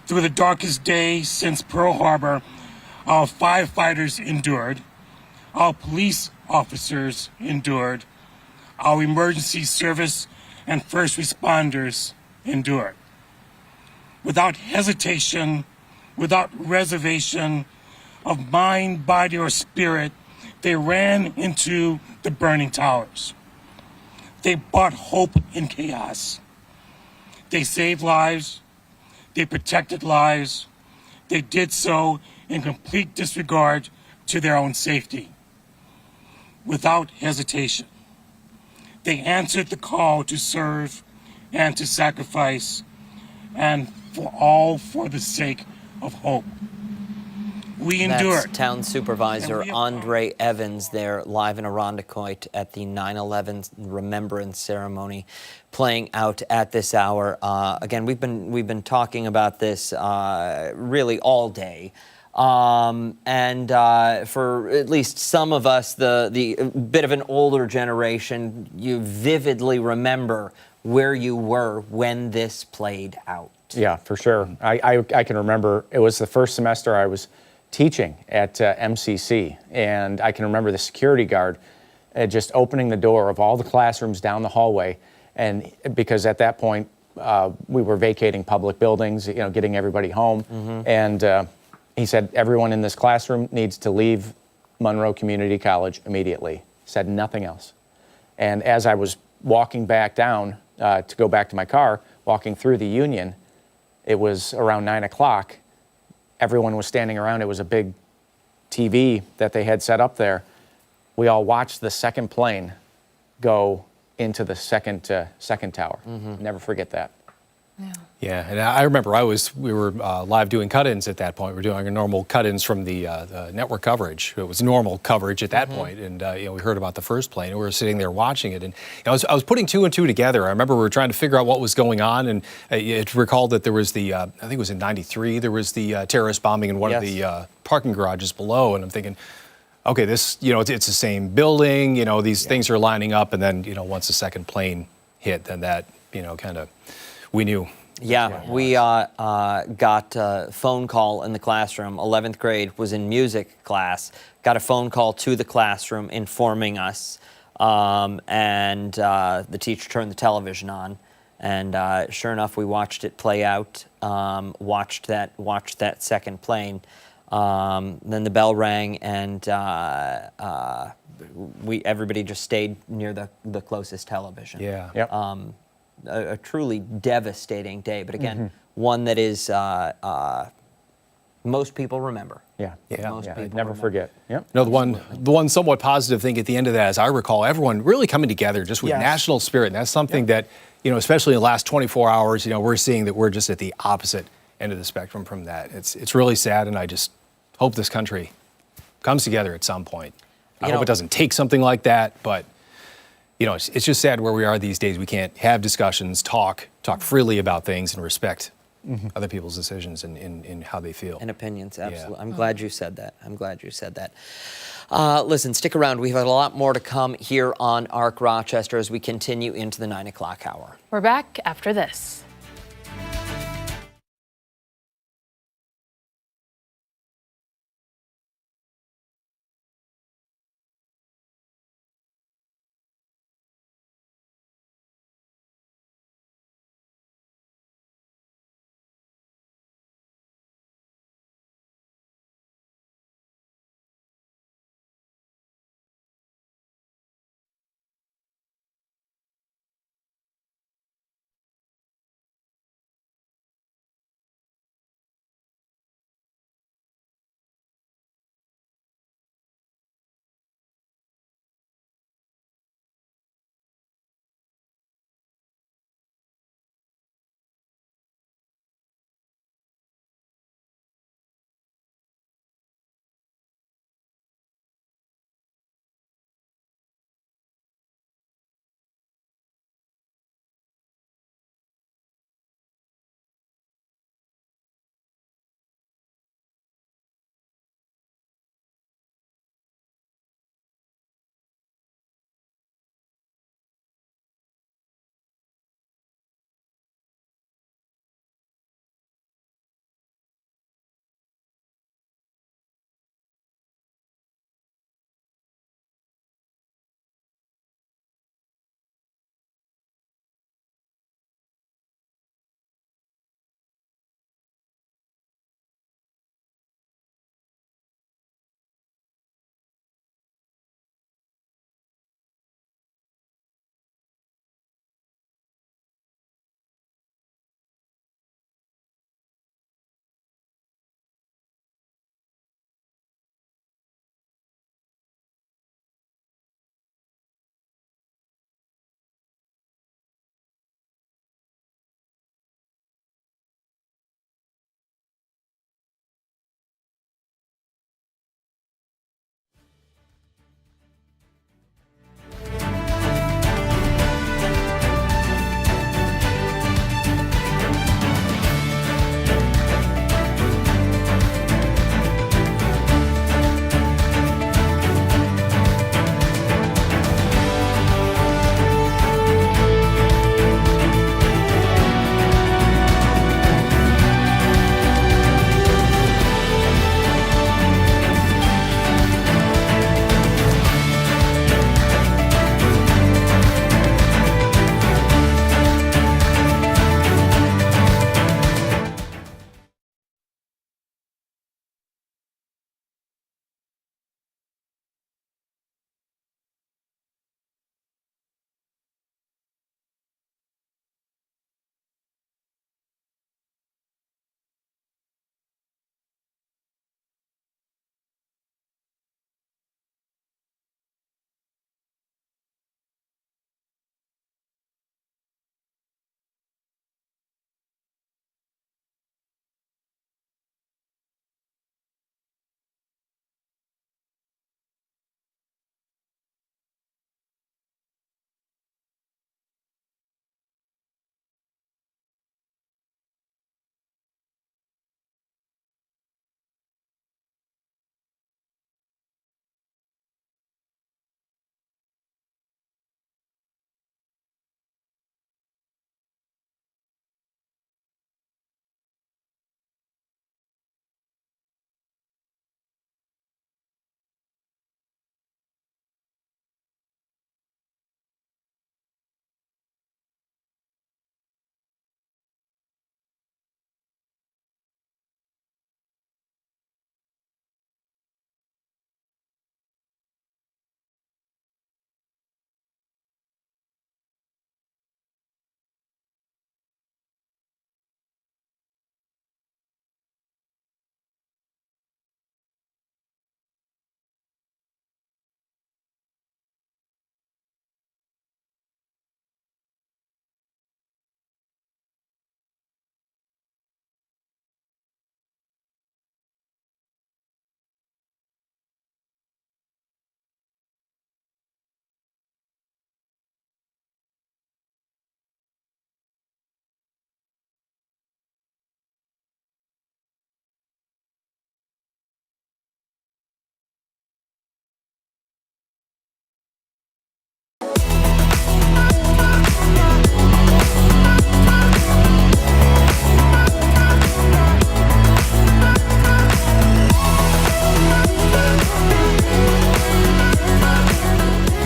Through the darkest day since Pearl Harbor, our firefighters endured, our police officers endured, our emergency service and first responders endured. Without hesitation, without reservation of mind, body, or spirit, they ran into the burning towers. They brought hope in chaos. They saved lives. They protected lives. They did so in complete disregard to their own safety. Without hesitation, they answered the call to serve and to sacrifice, and for the sake of hope. We endured. That's Town Supervisor Andre Evans there live in Irondequoit at the 9/11 Remembrance Ceremony playing out at this hour. Again, we've been talking about this really all day. For at least some of us, the bit of an older generation, you vividly remember where you were when this played out. Yeah, for sure. I can remember it was the first semester I was teaching at MCC, and I can remember the security guard just opening the door of all the classrooms down the hallway, and because at that point we were vacating public buildings, getting everybody home, and he said everyone in this classroom needs to leave Monroe Community College immediately. Said nothing else. And as I was walking back down to go back to my car, walking through the Union, it was around 9 o'clock. Everyone was standing around. It was a big TV that they had set up there. We all watched the second plane go into the second tower. Never forget that. Yeah, and I remember we were live doing cut-ins at that point. We were doing our normal cut-ins from the network coverage. It was normal coverage at that point, and we heard about the first plane, and we were sitting there watching it. And I was putting two and two together. I remember we were trying to figure out what was going on, and it recalled that there was I think it was in '93, there was the terrorist bombing in one of the parking garages below, and I'm thinking, okay, this, it's the same building, these things are lining up, and then, once the second plane hit, then that, kind of, we knew. Yeah, we got a phone call in the classroom. 11th grade was in music class. Got a phone call to the classroom informing us, and the teacher turned the television on, and sure enough, we watched it play out. Watched that second plane. Then the bell rang, and everybody just stayed near the closest television. Yeah. Yep. A truly devastating day, but again, one that is most people remember. Yeah. Most people never forget. Yep. No, the one somewhat positive thing at the end of that, as I recall, everyone really coming together just with national spirit, and that's something that, especially in the last 24 hours, we're seeing that we're just at the opposite end of the spectrum from that. It's really sad, and I just hope this country comes together at some point. I hope it doesn't take something like that, but it's just sad where we are these days. We can't have discussions, talk freely about things, and respect other people's decisions and how they feel. And opinions, absolutely. Yeah. I'm glad you said that. Listen, stick around. We have a lot more to come here on ARC Rochester as we continue into the 9 o'clock hour. We're back after this.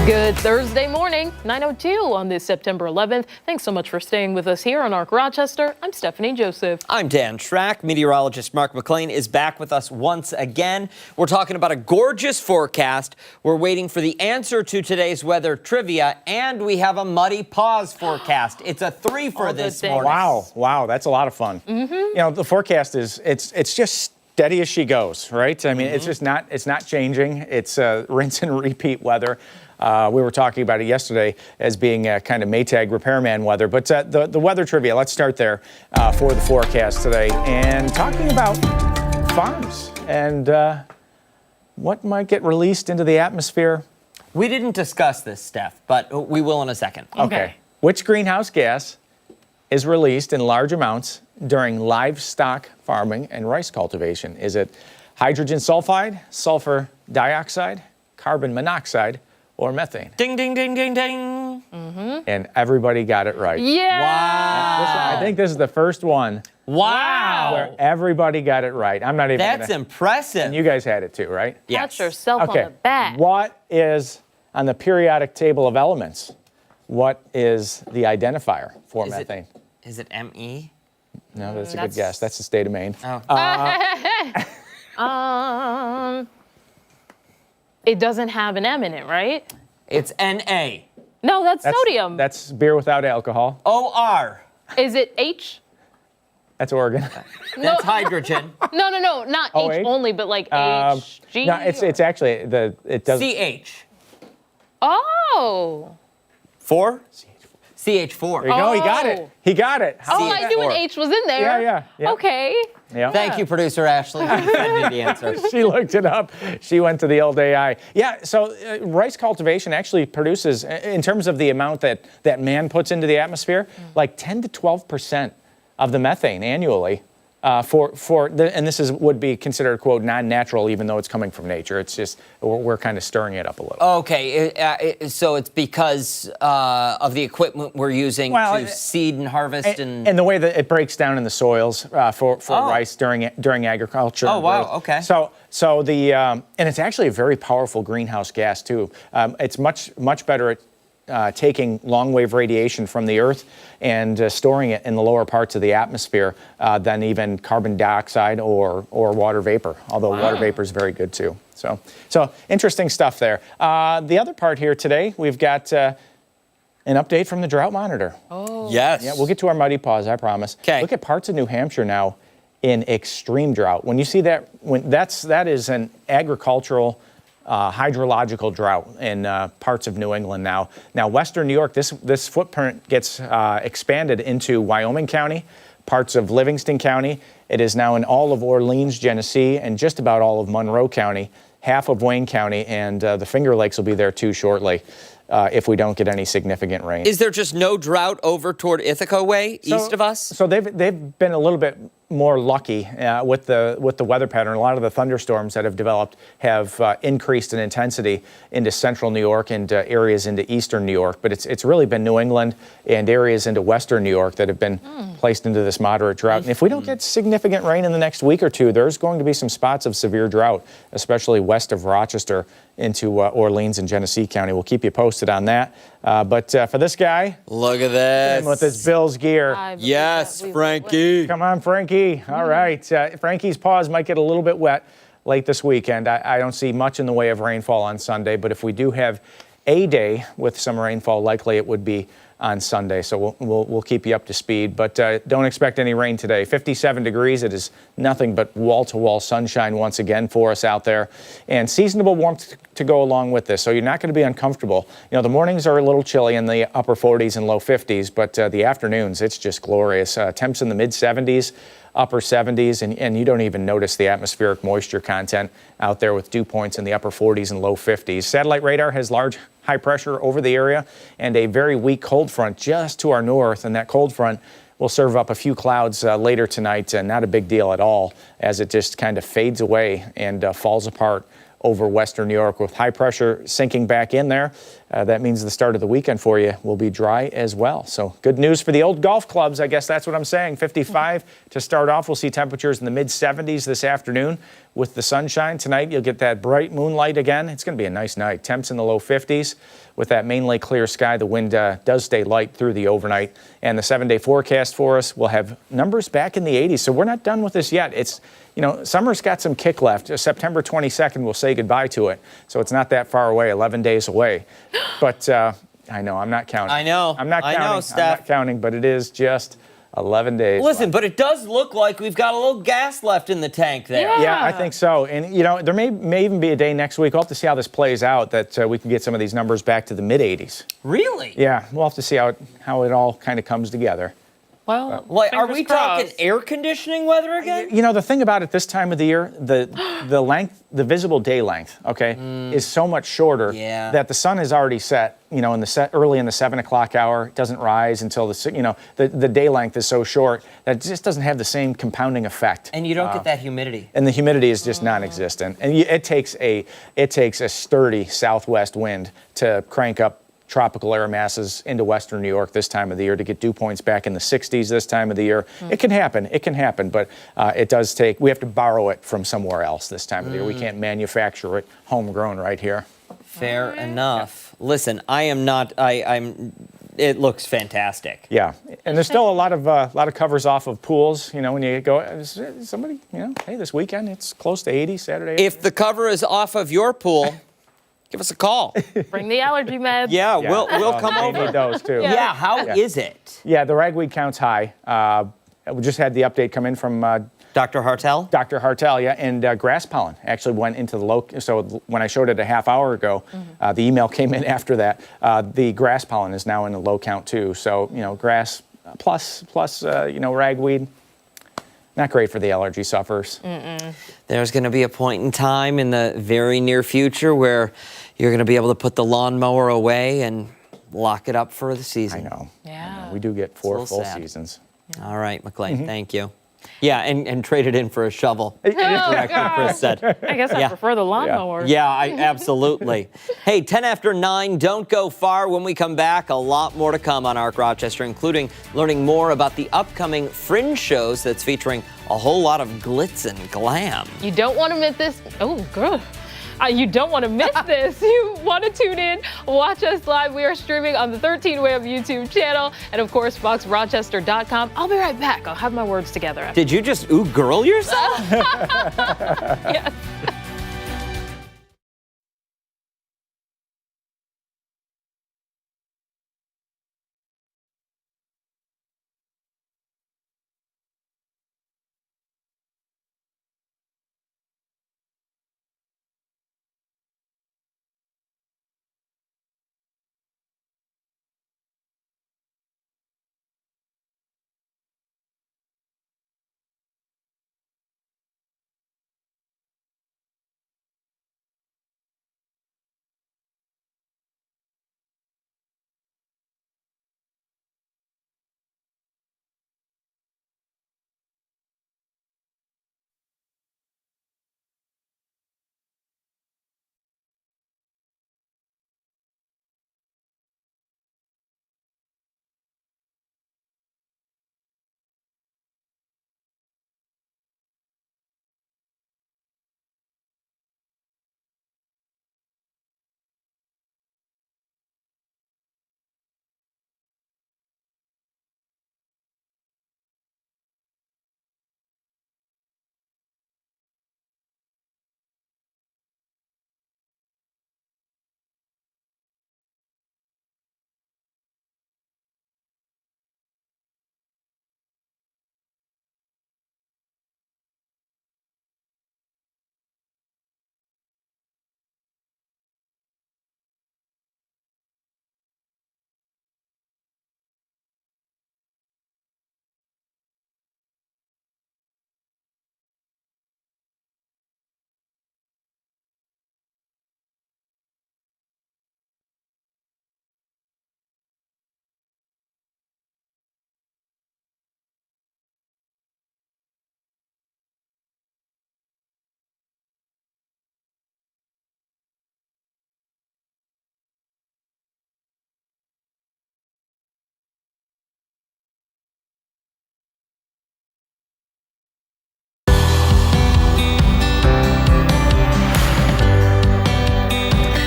Good Thursday morning, 9:02 on this September 11th. Thanks so much for staying with us here on ARC Rochester. I'm Stephannie Joseph. I'm Dan Schrack. Meteorologist Mark McLean is back with us once again. We're talking about a gorgeous forecast. We're waiting for the answer to today's weather trivia, and we have a muddy pause forecast. It's a three for this morning. Wow, that's a lot of fun. You know, the forecast is, it's just steady as she goes, right? I mean, it's not changing. It's rinse and repeat weather. We were talking about it yesterday as being kind of Maytag repairman weather. But the weather trivia, let's start there for the forecast today. And talking about farms and what might get released into the atmosphere. We didn't discuss this, Steph, but we will in a second. Okay. Which greenhouse gas is released in large amounts during livestock farming and rice cultivation? Is it hydrogen sulfide, sulfur dioxide, carbon monoxide, or methane? Ding, ding, ding, ding, ding. And everybody got it right. Yeah. Wow. I think this is the first one Wow. where everybody got it right. I'm not even That's gonna, impressive. And you guys had it too, right? Pat yourself on Okay. the back. What is on the periodic table of elements? What is the identifier for methane? Is it ME? No, that's a good guess. That's the state of Maine. It doesn't have an M in it, right? It's NA. No, that's sodium. That's beer without alcohol. OR. Is it H? That's Oregon. That's hydrogen. No, not Oh, H H? only, but like HG. No, it's actually it does. CH. Oh. 4? CH4. There you go. He got it. He got it. Oh, I knew an H was in there. Yeah. Okay. Yeah. Thank you, producer Ashley, for sending me the answer. She looked it up. She went to the old AI. Yeah, so rice cultivation actually produces, in terms of the amount that man puts into the atmosphere, like 10 to 12% of the methane annually. And this would be considered, quote, non-natural, even though it's coming from nature. It's just, we're kind of stirring it up a little. Okay, so it's because of the equipment we're using to seed and harvest and the way that it breaks down in the soils for rice during agriculture. Oh, wow, okay. So the, and it's actually a very powerful greenhouse gas, too. It's much better at taking long-wave radiation from the Earth and storing it in the lower parts of the atmosphere than even carbon dioxide or water vapor, although water vapor is very good too. So interesting stuff there. The other part here today, we've got an update from the drought monitor. Oh. Yes. Yeah, we'll get to our muddy pause, I promise. Okay. Look at parts of New Hampshire now in extreme drought. When you see that, that is an agricultural hydrological drought in parts of New England now. Now, Western New York, this footprint gets expanded into Wyoming County, parts of Livingston County. It is now in all of Orleans, Genesee, and just about all of Monroe County, half of Wayne County, and the Finger Lakes will be there too shortly if we don't get any significant rain. Is there just no drought over toward Ithaca way, east of us? So they've been a little bit more lucky with the weather pattern. A lot of the thunderstorms that have developed have increased in intensity into central New York and areas into eastern New York. But it's really been New England and areas into western New York that have been placed into this moderate drought. And if we don't get significant rain in the next week or two, there's going to be some spots of severe drought, especially west of Rochester into Orleans and Genesee County. We'll keep you posted on that. But for this guy, look at this. with his Bills gear. Yes, Frankie. Come on, Frankie. All right. Frankie's paws might get a little bit wet late this weekend. I don't see much in the way of rainfall on Sunday, but if we do have a day with some rainfall, likely it would be on Sunday. So we'll keep you up to speed, but don't expect any rain today. 57 degrees. It is nothing but wall-to-wall sunshine once again for us out there, and seasonable warmth to go along with this. So you're not going to be uncomfortable. You know, the mornings are a little chilly in the upper 40s and low 50s, but the afternoons, it's just glorious. Temps in the mid 70s. Upper 70s, and you don't even notice the atmospheric moisture content out there with dew points in the upper 40s and low 50s. Satellite radar has large high pressure over the area and a very weak cold front just to our north, and that cold front will serve up a few clouds later tonight. Not a big deal at all as it just kind of fades away and falls apart over western New York with high pressure sinking back in there. That means the start of the weekend for you will be dry as well. So good news for the old golf clubs. I guess that's what I'm saying. 55 to start off. We'll see temperatures in the mid 70s this afternoon with the sunshine. Tonight, you'll get that bright moonlight again. It's going to be a nice night. Temps in the low 50s. With that mainly clear sky, the wind does stay light through the overnight. And the 7-day forecast for us will have numbers back in the 80s. So we're not done with this yet. It's, summer's got some kick left. September 22nd, we'll say goodbye to it. So it's not that far away, 11 days away. But I know, I'm not counting. I know. I'm not counting. I know, Steph. I'm not counting, but it is just 11 days. Listen, left. but it does look like we've got a little gas left in the tank there. Yeah, I think so. And, there may even be a day next week. We'll have to see how this plays out, that we can get some of these numbers back to the mid-80s. Really? Yeah, we'll have to see how it all kind of comes together. Well, are we talking air conditioning weather again? The thing about it this time of the year, the visible day length, is so much shorter that the sun is already set, early in the 7 o'clock hour. It doesn't rise until the day length is so short that it just doesn't have the same compounding effect. And you don't get that humidity. And the humidity is just non-existent. And it takes a sturdy southwest wind to crank up tropical air masses into western New York this time of the year to get dew points back in the 60s this time of the year. It can happen, but it does take, we have to borrow it from somewhere else this time of the year. We can't manufacture it homegrown right here. Fair enough. Listen, it looks fantastic. Yeah, and there's still a lot of covers off of pools, when you go, somebody, hey, this weekend it's close to 80, Saturday. If the cover is off of your pool, give us a call. Bring the allergy meds. Yeah, we'll come over. We need those too. Yeah, how is it? Yeah, the ragweed count's high. We just had the update come in from Dr. Hartel? Dr. Hartel, yeah, and grass pollen actually went into the low. So when I showed it a half hour ago, the email came in after that. The grass pollen is now in the low count too. So grass plus ragweed. Not great for the allergy sufferers. There's going to be a point in time in the very near future where you're going to be able to put the lawnmower away and lock it up for the season. I know. Yeah. We do get 4 full sad. seasons. All right, McLean, thank you. Yeah, and trade it in for a shovel. Oh, Like Chris said. I guess I prefer the lawnmower. Yeah, absolutely. Hey, 10 after 9, don't go far. When we come back, a lot more to come on Arc Rochester, including learning more about the upcoming Fringe shows that's featuring a whole lot of glitz and glam. You don't want to miss this. Oh, good. You don't want to miss this. You want to tune in, watch us live. We are streaming on the 13 Web YouTube channel and, of course, foxrochester.com. I'll be right back. I'll have my words together. Did you just girl yourself? Yes.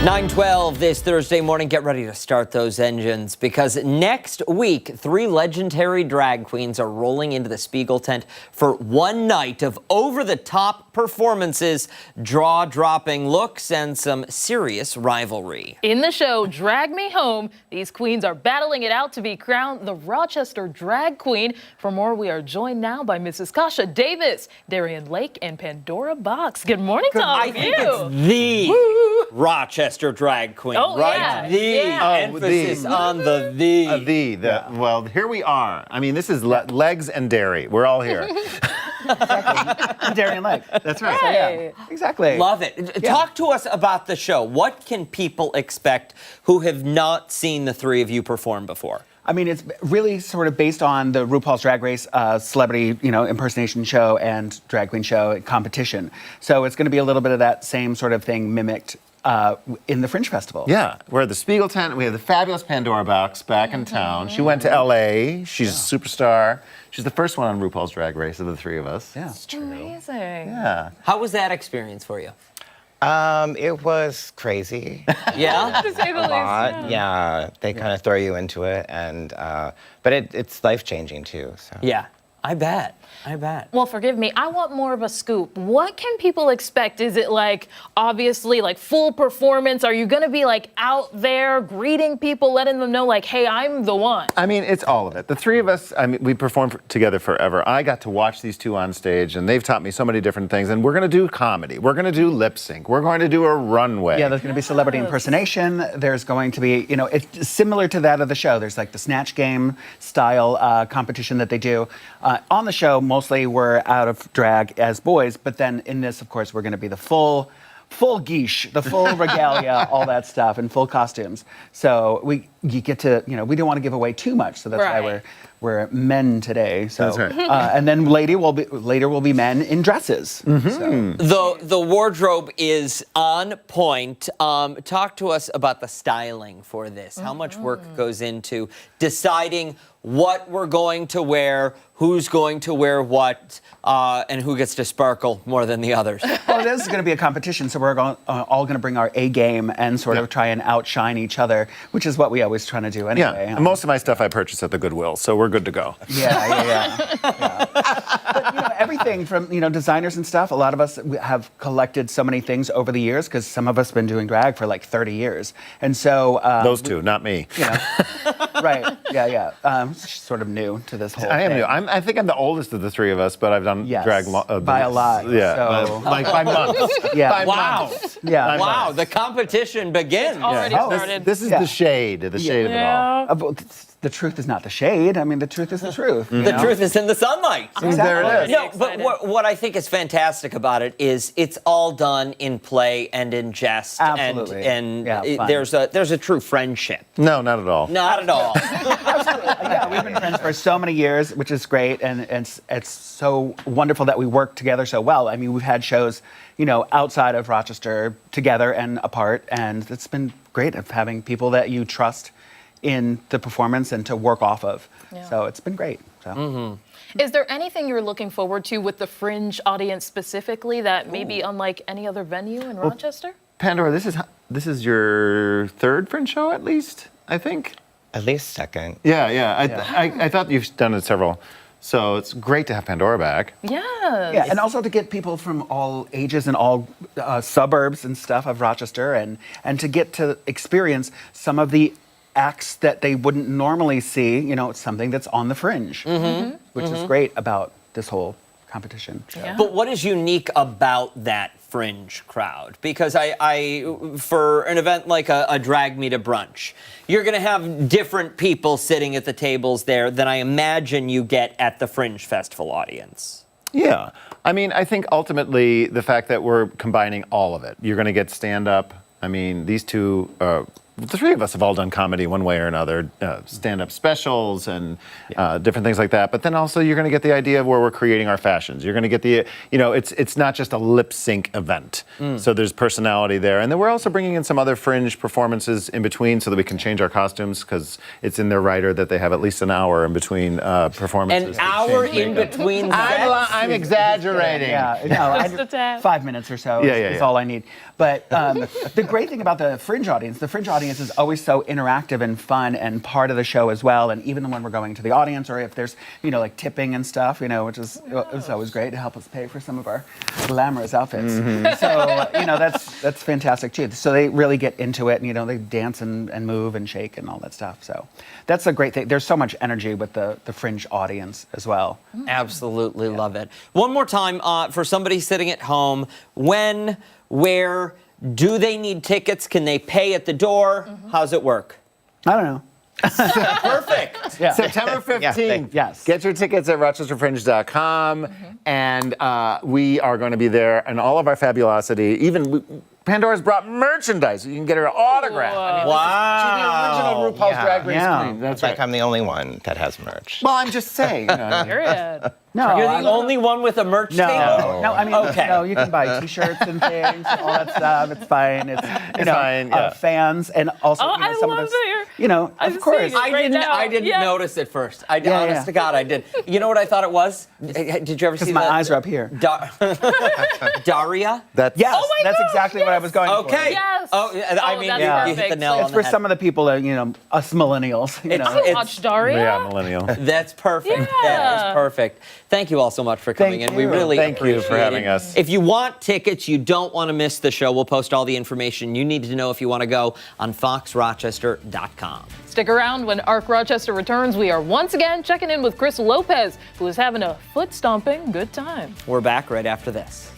9:12 this Thursday morning. Get ready to start those engines because next week, 3 legendary drag queens are rolling into the Spiegel tent for one night of over-the-top performances, jaw-dropping looks, and some serious rivalry. In the show, Drag Me Home, these queens are battling it out to be crowned the Rochester Drag Queen. For more, we are joined now by Mrs. Kasha Davis, Darian Lake, and Pandora Box. Good morning to all I of think you. it's the Rochester Drag Queen, Oh, right? yeah. The Yeah. emphasis on the the. Well, here we are. I mean, this is legs and dairy. We're all here. I'm Darian Lake. That's right. Hey. Exactly. Love it. Talk to us about the show. What can people expect who have not seen the 3 of you perform before? I mean, it's really sort of based on the RuPaul's Drag Race celebrity, impersonation show and drag queen show competition. So it's going to be a little bit of that same sort of thing mimicked in the Fringe Festival. Yeah, we're at the Spiegel tent. We have the fabulous Pandora Box back in town. She went to LA. She's a superstar. She's the first one on RuPaul's Drag Race of the 3 of us. Yeah. Amazing. Yeah. How was that experience for you? It was crazy. Yeah? To say the least. Yeah, they kind of throw you into it, and but it's life changing too. So. Yeah, I bet. Well, forgive me, I want more of a scoop. What can people expect? Is it obviously full performance? Are you gonna be out there greeting people, letting them know hey, I'm the one? I mean, it's all of it. The 3 of us, we performed together forever. I got to watch these 2 on stage, and they've taught me so many different things. And we're going to do comedy. We're going to do lip sync. We're going to do a runway. Yeah, there's going to be celebrity impersonation. There's going to be, it's similar to that of the show. There's the Snatch Game style competition that they do. On the show, mostly we're out of drag as boys, but then in this, of course, we're going to be the full geesh, the full regalia, all that stuff, and full costumes. So you get to, we don't want to give away too much, so that's why we're men today. So, that's right. And then later will be men in dresses. Mm-hmm. So. The wardrobe is on point. Talk to us about the styling for this. How much work goes into deciding what we're going to wear, who's going to wear what, and who gets to sparkle more than the others? Well, this is going to be a competition, so we're all going to bring our A game and sort of try and outshine each other, which is what we always try to do anyway. Yeah, and most of my stuff I purchased at the Goodwill, so we're good to go. Yeah. But everything from designers and stuff. A lot of us have collected so many things over the years because some of us have been doing drag for 30 years, and so those 2, not me. Right? Yeah. Sort of new to this whole. I am thing. new. I think I'm the oldest of the 3 of us, but I've done drag by a lot. Yeah, So. by months. Yeah. By Wow. months. Yeah. Wow, the competition begins. Already started. This is the shade of it all. The truth is not the shade. I mean, the truth is the truth. The truth is in the sunlight. There it is. No, but what I think is fantastic about it is it's all done in play and in jest. Absolutely. And fun. there's a true friendship. No, not at all. Not at all. Yeah, we've been friends for so many years, which is great, and it's so wonderful that we work together so well. I mean, we've had shows, outside of Rochester together and apart, and it's been great of having people that you trust in the performance and to work off of. Yeah. So it's been great. So. Is there anything you're looking forward to with the Fringe audience specifically that may be unlike any other venue in Rochester? Pandora, this is your 3rd Fringe show at least, I think. At least 2nd. Yeah. I thought you've done it several. So it's great to have Pandora back. Yes. Yeah, and also to get people from all ages and all suburbs and stuff of Rochester, and to get to experience some of the acts that they wouldn't normally see. It's something that's on the Fringe, which is great about this whole competition. Yeah. But what is unique about that Fringe crowd? Because I for an event like a Drag Me to Brunch, you're going to have different people sitting at the tables there than I imagine you get at the Fringe Festival audience. Yeah. I mean, I think ultimately the fact that we're combining all of it. You're going to get stand-up. I mean, these 2 the three of us have all done comedy one way or another, stand-up specials and different things like that. But then also you're going to get the idea of where we're creating our fashions. You're going to get the, it's not just a lip sync event. So there's personality there. And then we're also bringing in some other fringe performances in between so that we can change our costumes because it's in their writer that they have at least an hour in between performances. An hour in between I'm exaggerating. Yeah, no, 5 minutes or so is all I need. But the great thing about the Fringe audience is always so interactive and fun and part of the show as well. And even when we're going to the audience or if there's, like tipping and stuff, which is it's always great to help us pay for some of our glamorous outfits. So, that's fantastic too. So they really get into it and, they dance and move and shake and all that stuff. So that's a great thing. There's so much energy with the Fringe audience as well. Absolutely love it. One more time for somebody sitting at home, when, where, do they need tickets? Can they pay at the door? How's it work? I don't know. Perfect. Yeah. September 15th. Yes. Get your tickets at rochesterfringe.com. And we are going to be there in all of our fabulosity. Even Pandora's brought merchandise. You can get her autograph. Wow. She's the original RuPaul's Drag Race queen. That's like I'm the only one that has merch. Well, I'm just saying. Period. No, you're the only one with a merch table? No, I mean, okay. you can buy T-shirts and things, all that stuff. It's fine. It's fine. Fans and also some of this. Of course. I didn't notice it first. Honest to God, I did. You know what I thought it was? Did you ever see that? Because my eyes are up here. Daria? That's exactly what I was going for. Okay. Yes. You hit the nail on It's the for head. some of the people that, us millennials. I watched Daria. Yeah, millennial. That's perfect. Yeah. That is perfect. Thank you all so much for coming in. We really Thank you for appreciate having it. us. If you want tickets, you don't want to miss the show, we'll post all the information you need to know if you want to go on foxrochester.com. Stick around when Arc Rochester returns. We are once again checking in with Chris Lopez, who is having a foot-stomping good time. We're back right after this.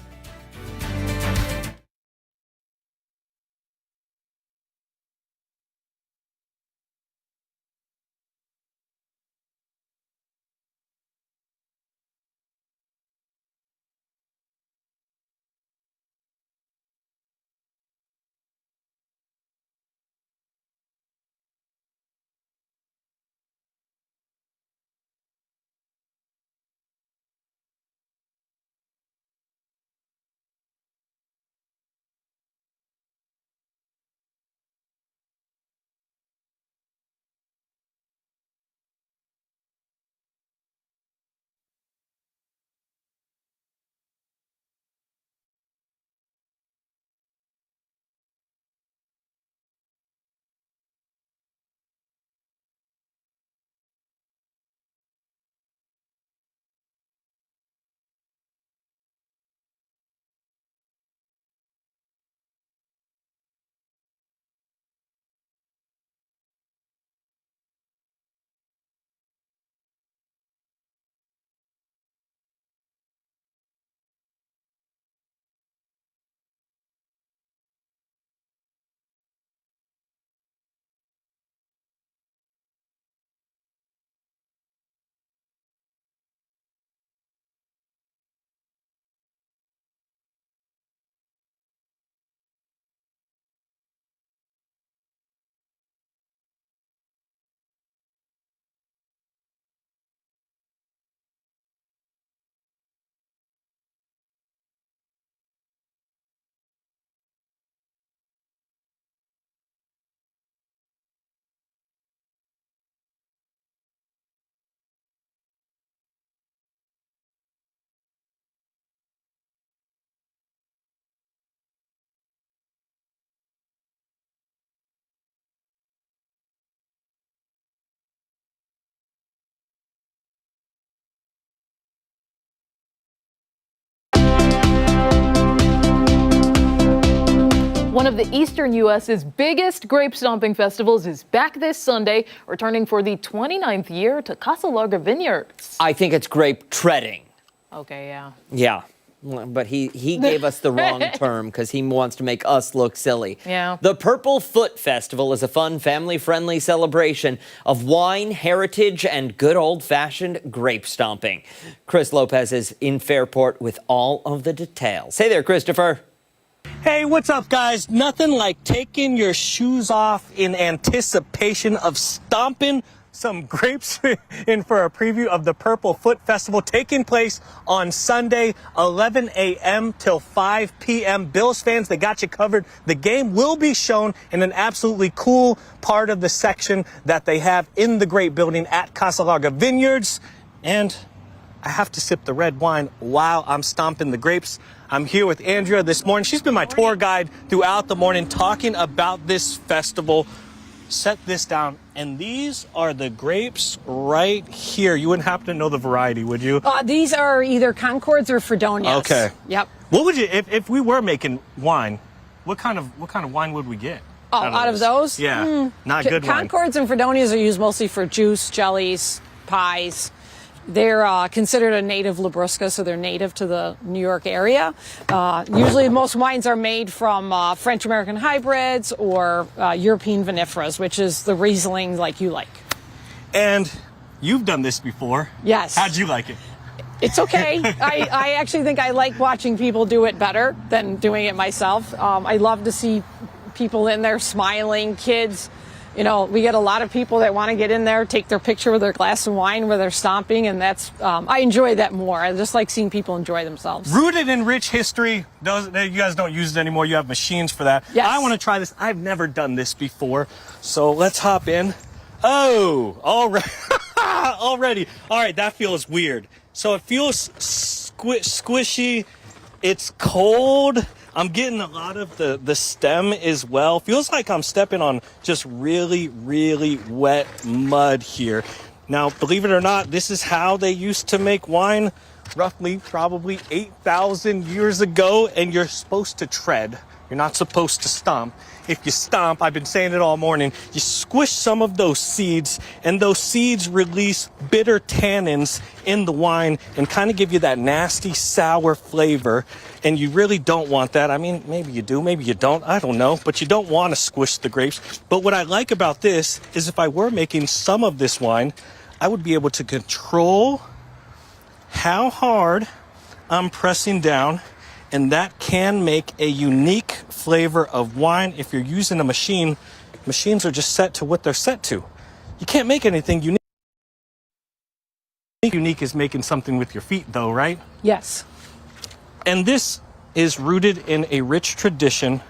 One of the eastern U.S.'s biggest grape stomping festivals is back this Sunday, returning for the 29th year to Casa Larga Vineyards. I think it's grape treading. Okay, yeah. Yeah. But he gave us the wrong term because he wants to make us look silly. Yeah. The Purple Foot Festival is a fun, family-friendly celebration of wine, heritage, and good old-fashioned grape stomping. Chris Lopez is in Fairport with all of the details. Hey there, Christopher. Hey, what's up, guys? Nothing like taking your shoes off in anticipation of stomping some grapes in for a preview of the Purple Foot Festival taking place on Sunday, 11 a.m. till 5 p.m. Bills fans, they got you covered. The game will be shown in an absolutely cool part of the section that they have in the Grape building at Casa Larga Vineyards. And I have to sip the red wine while I'm stomping the grapes. I'm here with Andrea this morning. She's been my tour guide throughout the morning talking about this festival. Set this down, and these are the grapes right here. You wouldn't happen to know the variety, would you? These are either Concords or Fredonias. Okay. Yep. What would you, if we were making wine, what kind of wine would we get? Out of those? Yeah, not good wine. Concords and Fredonias are used mostly for juice, jellies, pies. They're considered a native Labrusca, so they're native to the New York area. Usually most wines are made from French-American hybrids or European vinifera, which is the Riesling like you like. And you've done this before. Yes. How'd you like it? It's okay. I actually think I like watching people do it better than doing it myself. I love to see people in there smiling, kids. You know, we get a lot of people that want to get in there, take their picture with their glass of wine where they're stomping, and that's, I enjoy that more. I just like seeing people enjoy themselves. Rooted in rich history, you guys don't use it anymore, you have machines for that. Yes. I want to try this. I've never done this before, so let's hop in. Oh, all right. Already. All right, that feels weird. So it feels squishy, it's cold. I'm getting a lot of the stem as well. Feels like I'm stepping on just really, really wet mud here. Now, believe it or not, this is how they used to make wine roughly probably 8,000 years ago, and you're supposed to tread. You're not supposed to stomp. If you stomp, I've been saying it all morning, you squish some of those seeds, and those seeds release bitter tannins in the wine and kind of give you that nasty, sour flavor. And you really don't want that. I mean, maybe you do, maybe you don't. I don't know. But you don't want to squish the grapes. But what I like about this is if I were making some of this wine, I would be able to control how hard I'm pressing down. And that can make a unique flavor of wine. If you're using a machine, machines are just set to what they're set to. You can't make anything unique. Unique is making something with your feet, though, right? Yes. And this is rooted in a rich tradition.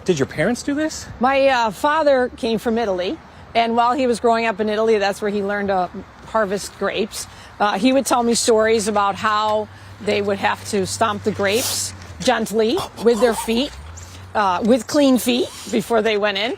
Did your parents do this? My father came from Italy, and while he was growing up in Italy, that's where he learned to harvest grapes. He would tell me stories about how they would have to stomp the grapes gently with their feet, with clean feet before they went in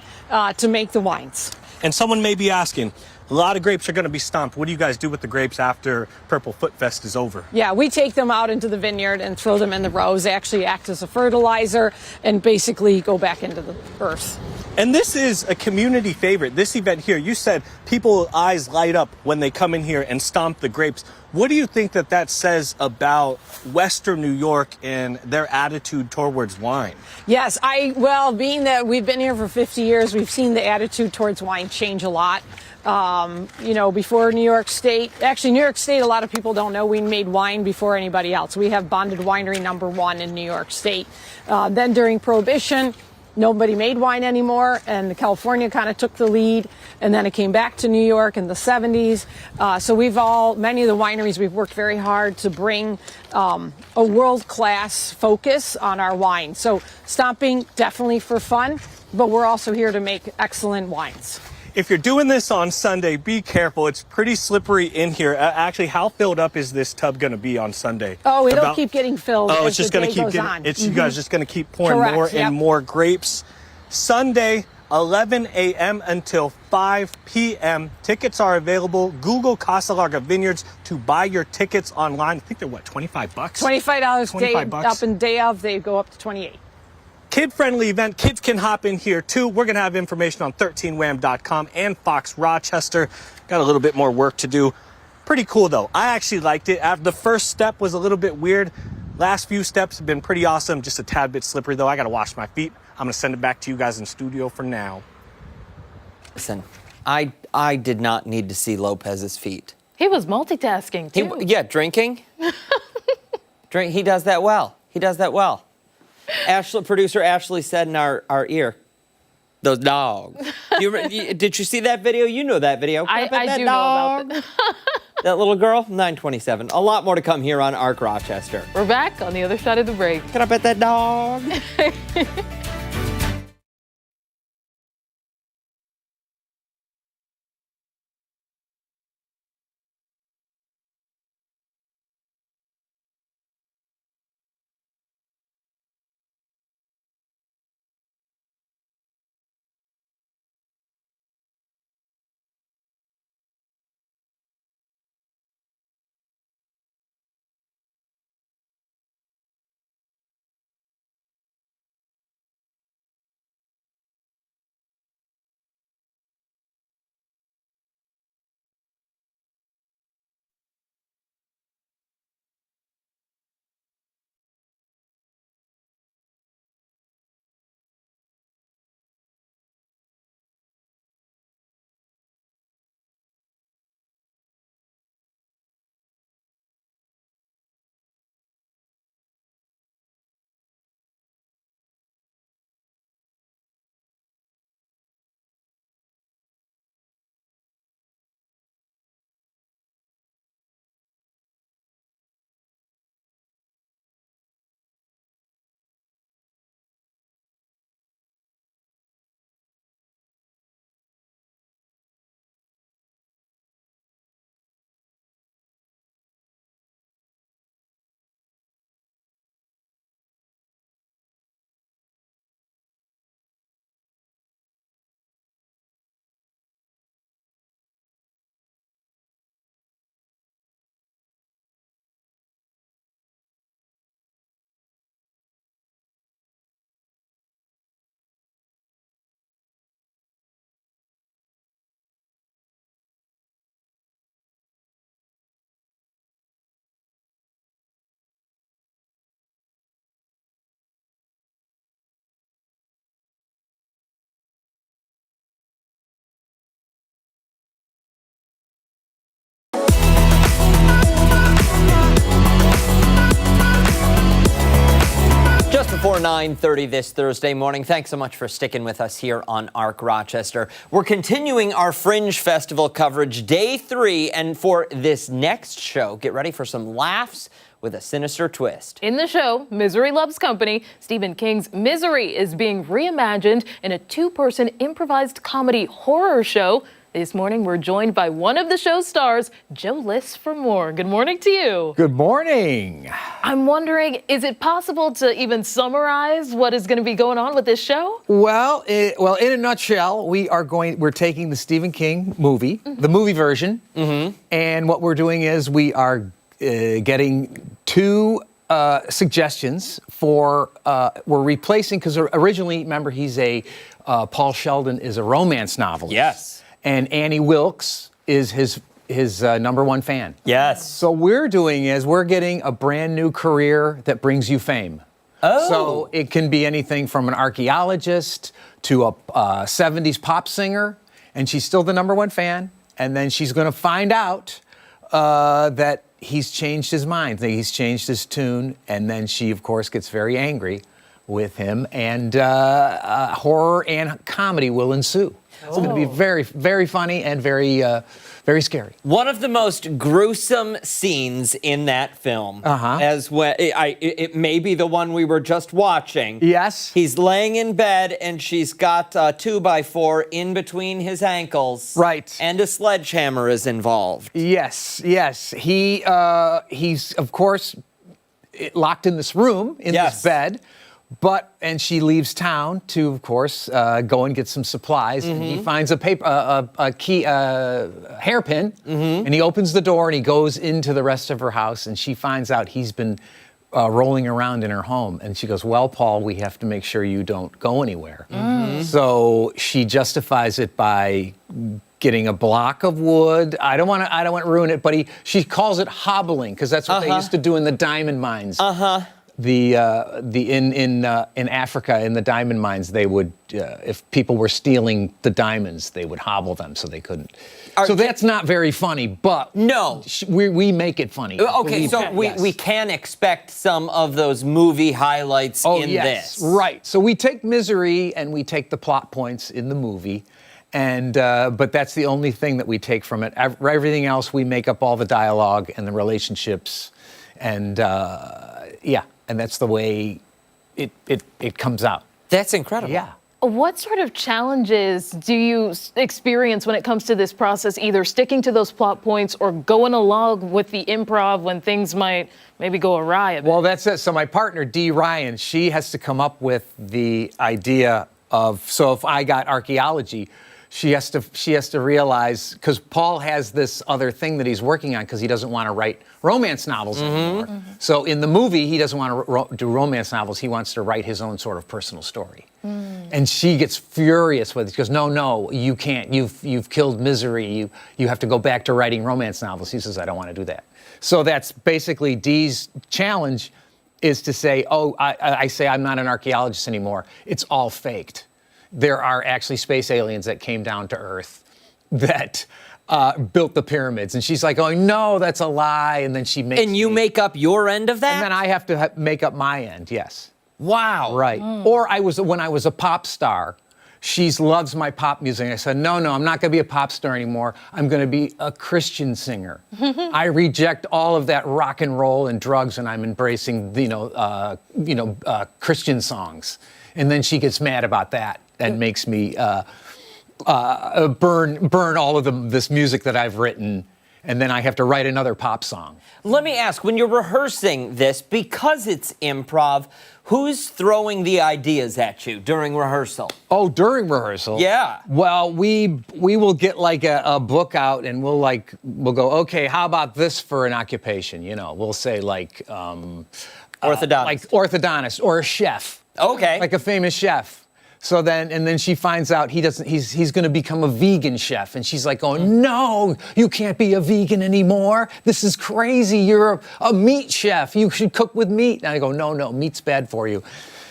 to make the wines. And someone may be asking, a lot of grapes are going to be stomped. What do you guys do with the grapes after Purple Foot Fest is over? Yeah, we take them out into the vineyard and throw them in the rows. They actually act as a fertilizer and basically go back into the earth. And this is a community favorite. This event here, you said people's eyes light up when they come in here and stomp the grapes. What do you think that says about Western New York and their attitude towards wine? Yes, well, being that we've been here for 50 years, we've seen the attitude towards wine change a lot. You know, before New York State, actually New York State, a lot of people don't know we made wine before anybody else. We have bonded winery #1 in New York State. Then during Prohibition, nobody made wine anymore, and California kind of took the lead, and then it came back to New York in the 70s. So many of the wineries, we've worked very hard to bring a world-class focus on our wine. So stomping, definitely for fun, but we're also here to make excellent wines. If you're doing this on Sunday, be careful. It's pretty slippery in here. Actually, how filled up is this tub going to be on Sunday? Oh, it'll keep getting filled. Oh, as it's just the going day to keep goes getting. on. You guys just going to keep pouring Correct, more yep. and more grapes. Sunday, 11 a.m. until 5 p.m. Tickets are available. Google Casa Larga Vineyards to buy your tickets online. I think they're what, $25? $25 day up and day of. They go up to 28. Kid-friendly event. Kids can hop in here, too. We're going to have information on 13wham.com and Fox Rochester. Got a little bit more work to do. Pretty cool, though. I actually liked it. The first step was a little bit weird. Last few steps have been pretty awesome. Just a tad bit slippery, though. I got to wash my feet. I'm going to send it back to you guys in studio for now. Listen, I did not need to see Lopez's feet. He was multitasking, too. Yeah, drinking. He does that well. He does that well. Producer Ashley said in our ear, those dogs. Did you see that video? You know that video. I do know about it. That little girl, 9:27. A lot more to come here on Arc Rochester. We're back on the other side of the break. Can I pet that dog? Just before 9:30 this Thursday morning. Thanks so much for sticking with us here on Arc Rochester. We're continuing our Fringe Festival coverage, day 3, and for this next show, get ready for some laughs with a sinister twist. In the show, Misery Loves Company, Stephen King's Misery is being reimagined in a 2-person improvised comedy horror show. This morning, we're joined by one of the show's stars, Joe List, for more. Good morning to you. Good morning. I'm wondering, is it possible to even summarize what is going to be going on with this show? Well, in a nutshell, we're taking the Stephen King movie, the movie version, and what we're doing is we are getting 2 suggestions for we're replacing, because originally, remember, he's Paul Sheldon is a romance novelist. Yes. And Annie Wilkes is his number 1 fan. Yes. So we're doing is we're getting a brand new career that brings you fame. Oh. So it can be anything from an archaeologist to a 70s pop singer, and she's still the number 1 fan. And then she's going to find out that he's changed his mind, that he's changed his tune, and then she, of course, gets very angry with him, and horror and comedy will ensue. It's going to be very, very funny and very, very scary. One of the most gruesome scenes in that film, it may be the one we were just watching. Yes. He's laying in bed and she's got a 2x4 in between his ankles. Right. And a sledgehammer is involved. Yes. He's, of course, locked in this room, in this bed. And she leaves town to, of course, go and get some supplies. And he finds a hairpin, and he opens the door and he goes into the rest of her house, and she finds out he's been rolling around in her home. And she goes, "Well, Paul, we have to make sure you don't go anywhere." So she justifies it by getting a block of wood. I don't want to ruin it, but she calls it hobbling, because that's what they used to do in the diamond mines. in Africa in the diamond mines, they would if people were stealing the diamonds, they would hobble them so they couldn't. So that's not very funny, but no, we make it funny. Okay, so we can expect some of those movie highlights in yes, this. Right. So we take misery and we take the plot points in the movie, and but that's the only thing that we take from it. Everything else, we make up all the dialogue and the relationships, and and that's the way it comes out. That's incredible. Yeah. What sort of challenges do you experience when it comes to this process, either sticking to those plot points or going along with the improv when things might maybe go awry a bit? Well, that's it. So my partner, Dee Ryan, she has to come up with the idea of, so if I got archaeology, she has to realize, because Paul has this other thing that he's working on because he doesn't want to write romance novels anymore. So in the movie, he doesn't want to do romance novels. He wants to write his own sort of personal story. And she gets furious with it. She goes, no, you can't. You've killed misery. You have to go back to writing romance novels. He says, I don't want to do that. So that's basically Dee's challenge, is to say, I say I'm not an archaeologist anymore. It's all faked. There are actually space aliens that came down to Earth that built the pyramids. And she's like, oh, no, that's a lie. And then she makes And you make up your end of that? And then I have to make up my end, yes. Wow. Right. Or when I was a pop star, she loves my pop music. I said, no, I'm not going to be a pop star anymore. I'm going to be a Christian singer. I reject all of that rock and roll and drugs, and I'm embracing, Christian songs. And then she gets mad about that and makes me burn all of this music that I've written, and then I have to write another pop song. Let me ask, when you're rehearsing this, because it's improv, who's throwing the ideas at you during rehearsal? Oh, during rehearsal? Yeah. Well, we will get like a book out, and we'll go, okay, how about this for an occupation? We'll say like orthodontist. Like orthodontist or a chef. Okay. Like a famous chef. So then she finds out he's going to become a vegan chef, and she's like, "Oh no, you can't be a vegan anymore. This is crazy. You're a meat chef. You should cook with meat." And I go, "No, meat's bad for you."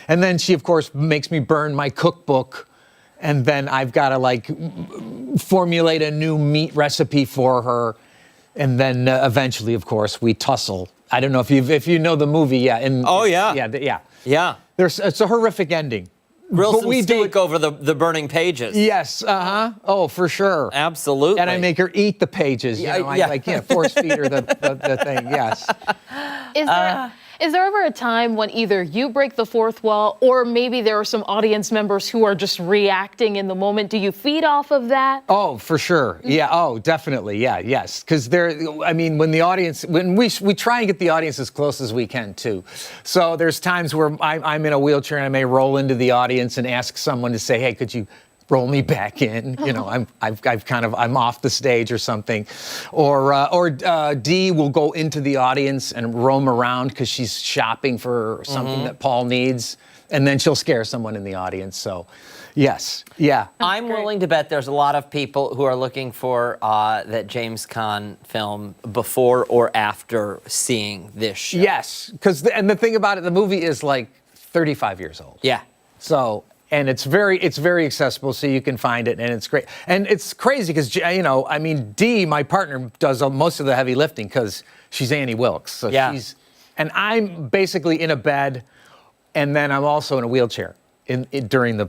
And then she, of course, makes me burn my cookbook, and then I've got to formulate a new meat recipe for her, and then eventually, of course, we tussle. I don't know if you know the movie, yeah. Yeah. It's a horrific ending. Grill some steak over the burning pages. Yes, Oh, for sure. Absolutely. And I make her eat the pages. I force feed her the thing, yes. Is there ever a time when either you break the fourth wall, or maybe there are some audience members who are just reacting in the moment? Do you feed off of that? Oh, for sure. Yeah. Oh, definitely. Yeah. Yes. Because when we try and get the audience as close as we can too. So there's times where I'm in a wheelchair and I may roll into the audience and ask someone to say, "Hey, could you roll me back in?" I'm off the stage or something, or Dee will go into the audience and roam around because she's shopping for something that Paul needs, and then she'll scare someone in the audience. So, yes, yeah. I'm willing to bet there's a lot of people who are looking for that James Caan film before or after seeing this show. Yes, and the thing about it, the movie is like 35 years old. Yeah. So. And it's very accessible, so you can find it, and it's great. And it's crazy because, Dee, my partner, does most of the heavy lifting because she's Annie Wilkes. So and I'm basically in a bed, and then I'm also in a wheelchair during the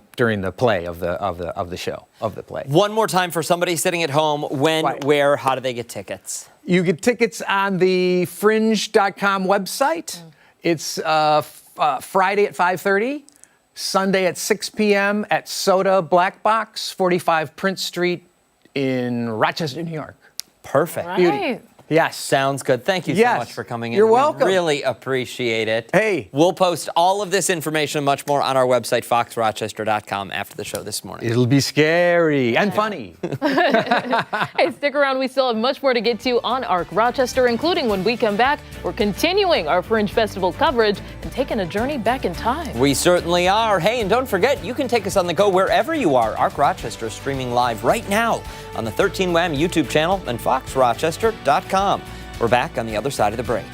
play of the show, of the play. One more time for somebody sitting at home, when, where, how do they get tickets? You get tickets on the fringe.com website. It's Friday at 5:30. Sunday at 6 p.m. at Soda Black Box, 45 Prince Street in Rochester, New York. Perfect. Right. Beauty. Yes. Sounds good. Thank you so much for coming in. You're welcome. We really appreciate it. Hey. We'll post all of this information and much more on our website, foxrochester.com, after the show this morning. It'll be scary and funny. Hey, stick around. We still have much more to get to on Arc Rochester, including when we come back, we're continuing our Fringe Festival coverage and taking a journey back in time. We certainly are. Hey, and don't forget, you can take us on the go wherever you are. Arc Rochester is streaming live right now on the 13 Wham YouTube channel and foxrochester.com. We're back on the other side of the break.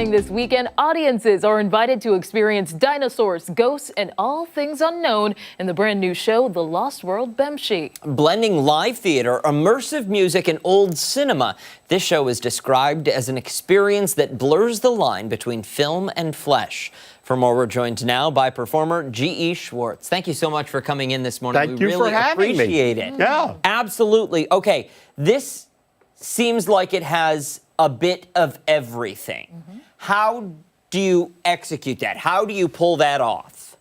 opening this weekend, audiences are invited to experience dinosaurs, ghosts, and all things unknown in the brand new show, The Lost World Bemshi. Blending live theater, immersive music, and old cinema, this show is described as an experience that blurs the line between film and flesh. For more, we're joined now by performer G.E. Schwartz. Thank you so much for coming in this morning. Thank you for having me. We really appreciate it. Yeah. Absolutely. Okay, this seems like it has a bit of everything. How do you execute that? How do you pull that off?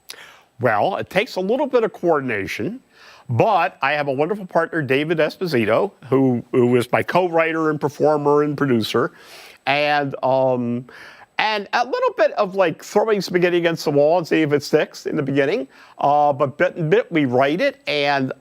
Well, it takes a little bit of coordination, but I have a wonderful partner, David Esposito, who is my co-writer and performer and producer, and a little bit of like throwing spaghetti against the wall and see if it sticks in the beginning. But bit and bit we write it, and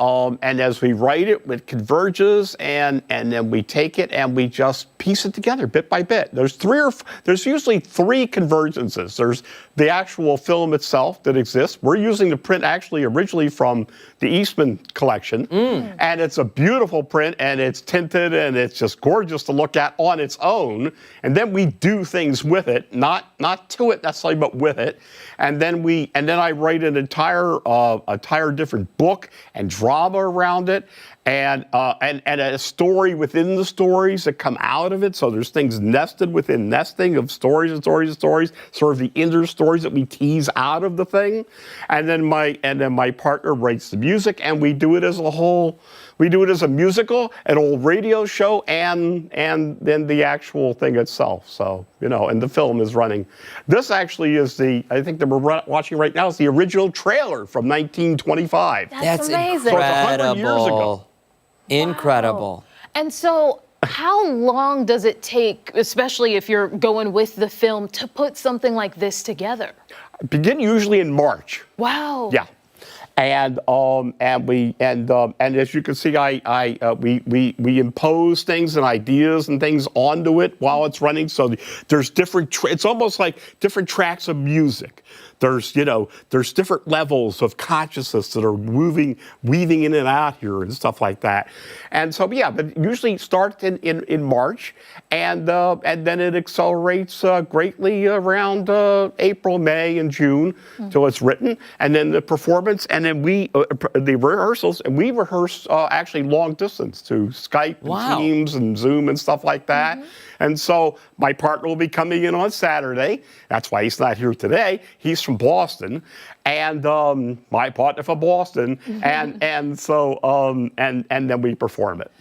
as we write it, it converges, and then we take it and we just piece it together bit by bit. There's usually three convergences. There's the actual film itself that exists. We're using the print actually originally from the Eastman collection, and it's a beautiful print, and it's tinted, and it's just gorgeous to look at on its own. And then we do things with it, not to it necessarily, but with it. And then I write an entire different book and drama around it, and a story within the stories that come out of it. So there's things nested within nesting of stories and stories and stories, sort of the inner stories that we tease out of the thing. And then my partner writes the music, and we do it as a whole. We do it as a musical, an old radio show, and then the actual thing itself. So, and the film is running. This actually is I think that we're watching right now is the original trailer from 1925. That's amazing. So it's 100 years ago. Incredible. And so how long does it take, especially if you're going with the film, to put something like this together? Begin usually in March. Wow. Yeah. And as you can see, we impose things and ideas and things onto it while it's running. So there's different. It's almost like different tracks of music. There's different levels of consciousness that are weaving in and out here and stuff like that. And so but usually it starts in March, and then it accelerates greatly around April, May, and June till it's written, and then the performance, and then the rehearsals, and we rehearse actually long distance to Skype and Teams and Zoom and stuff like that. And so my partner will be coming in on Saturday. That's why he's not here today. He's from Boston, and my partner from Boston, and then we perform it.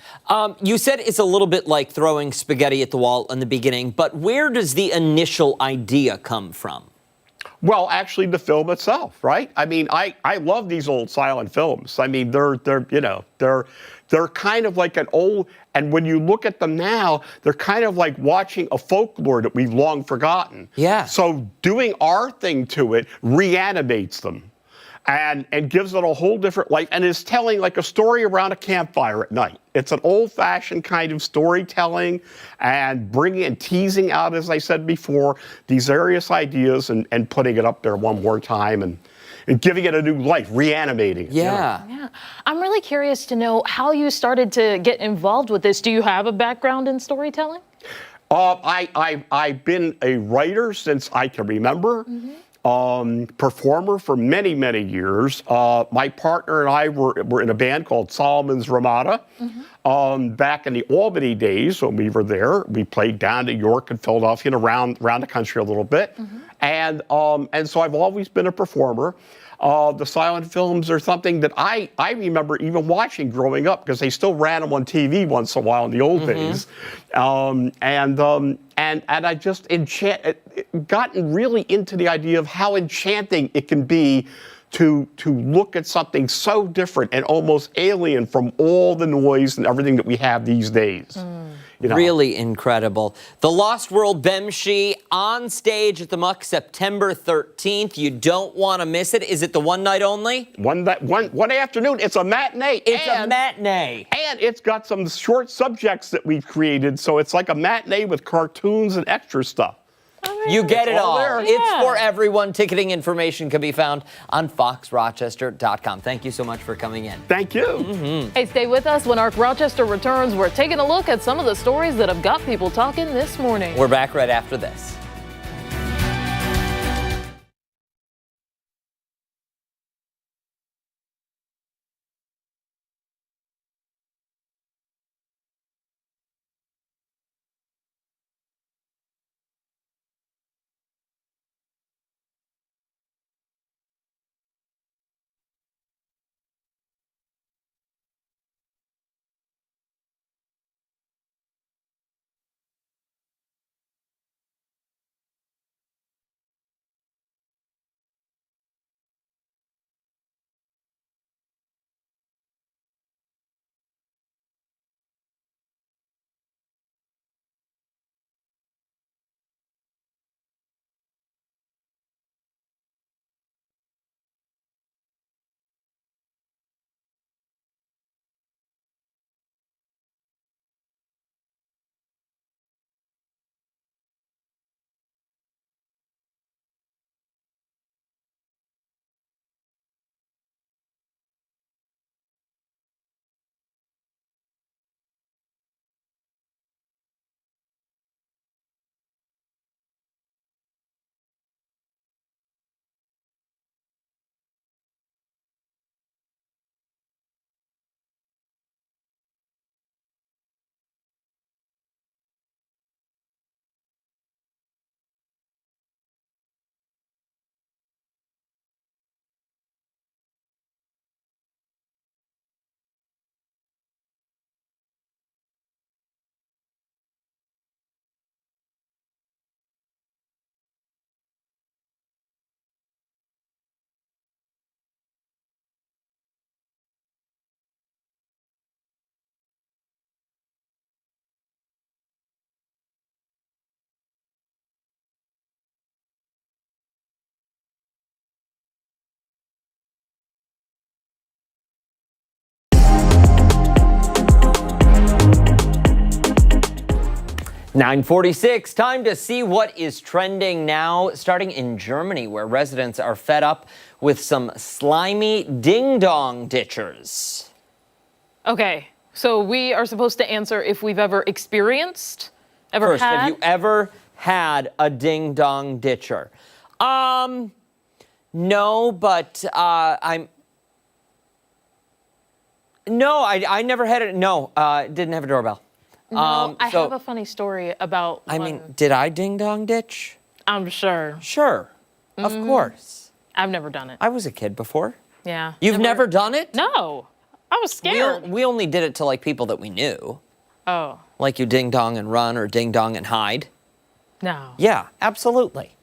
You said it's a little bit like throwing spaghetti at the wall in the beginning, but where does the initial idea come from? Well, actually, the film itself, right? I mean, I love these old silent films. I mean, they're kind of like an old, and when you look at them now, they're kind of like watching a folklore that we've long forgotten. Yeah. So doing our thing to it reanimates them and gives it a whole different life, and is telling like a story around a campfire at night. It's an old-fashioned kind of storytelling, and bringing and teasing out, as I said before, these various ideas and putting it up there one more time and giving it a new life, reanimating it. Yeah. I'm really curious to know how you started to get involved with this. Do you have a background in storytelling? I've been a writer since I can remember. Performer for many, many years. My partner and I were in a band called Solomon's Ramada. Back in the Albany days when we were there, we played down to York and Philadelphia and around the country a little bit. And so I've always been a performer. The silent films are something that I remember even watching growing up, because they still ran them on TV once in a while in the old days. And I just gotten really into the idea of how enchanting it can be to look at something so different and almost alien from all the noise and everything that we have these days. Really incredible. The Lost World Bemshi on stage at the Muck September 13th. You don't want to miss it. Is it the one night only? One afternoon. It's a matinee. It's a matinee. And it's got some short subjects that we've created, so it's like a matinee with cartoons and extra stuff. You get it all. There. It's for everyone. Ticketing information can be found on foxrochester.com. Thank you so much for coming in. Thank you. Hey, stay with us. When Arc Rochester returns, we're taking a look at some of the stories that have got people talking this morning. We're back right after this. 9:46, time to see what is trending now, starting in Germany, where residents are fed up with some slimy ding-dong ditchers. Okay, so we are supposed to answer if we've ever experienced, First, had. have you ever had a ding-dong ditcher? No, but I never had it. No, didn't have a doorbell. No, I have a funny story about. I mean, did I ding-dong ditch? I'm sure. Sure, of course. I've never done it. I was a kid before. Yeah. You've never done it? No, I was scared. We only did it to like people that we knew. Oh. Like you ding-dong and run or ding-dong and hide. No. Yeah, absolutely.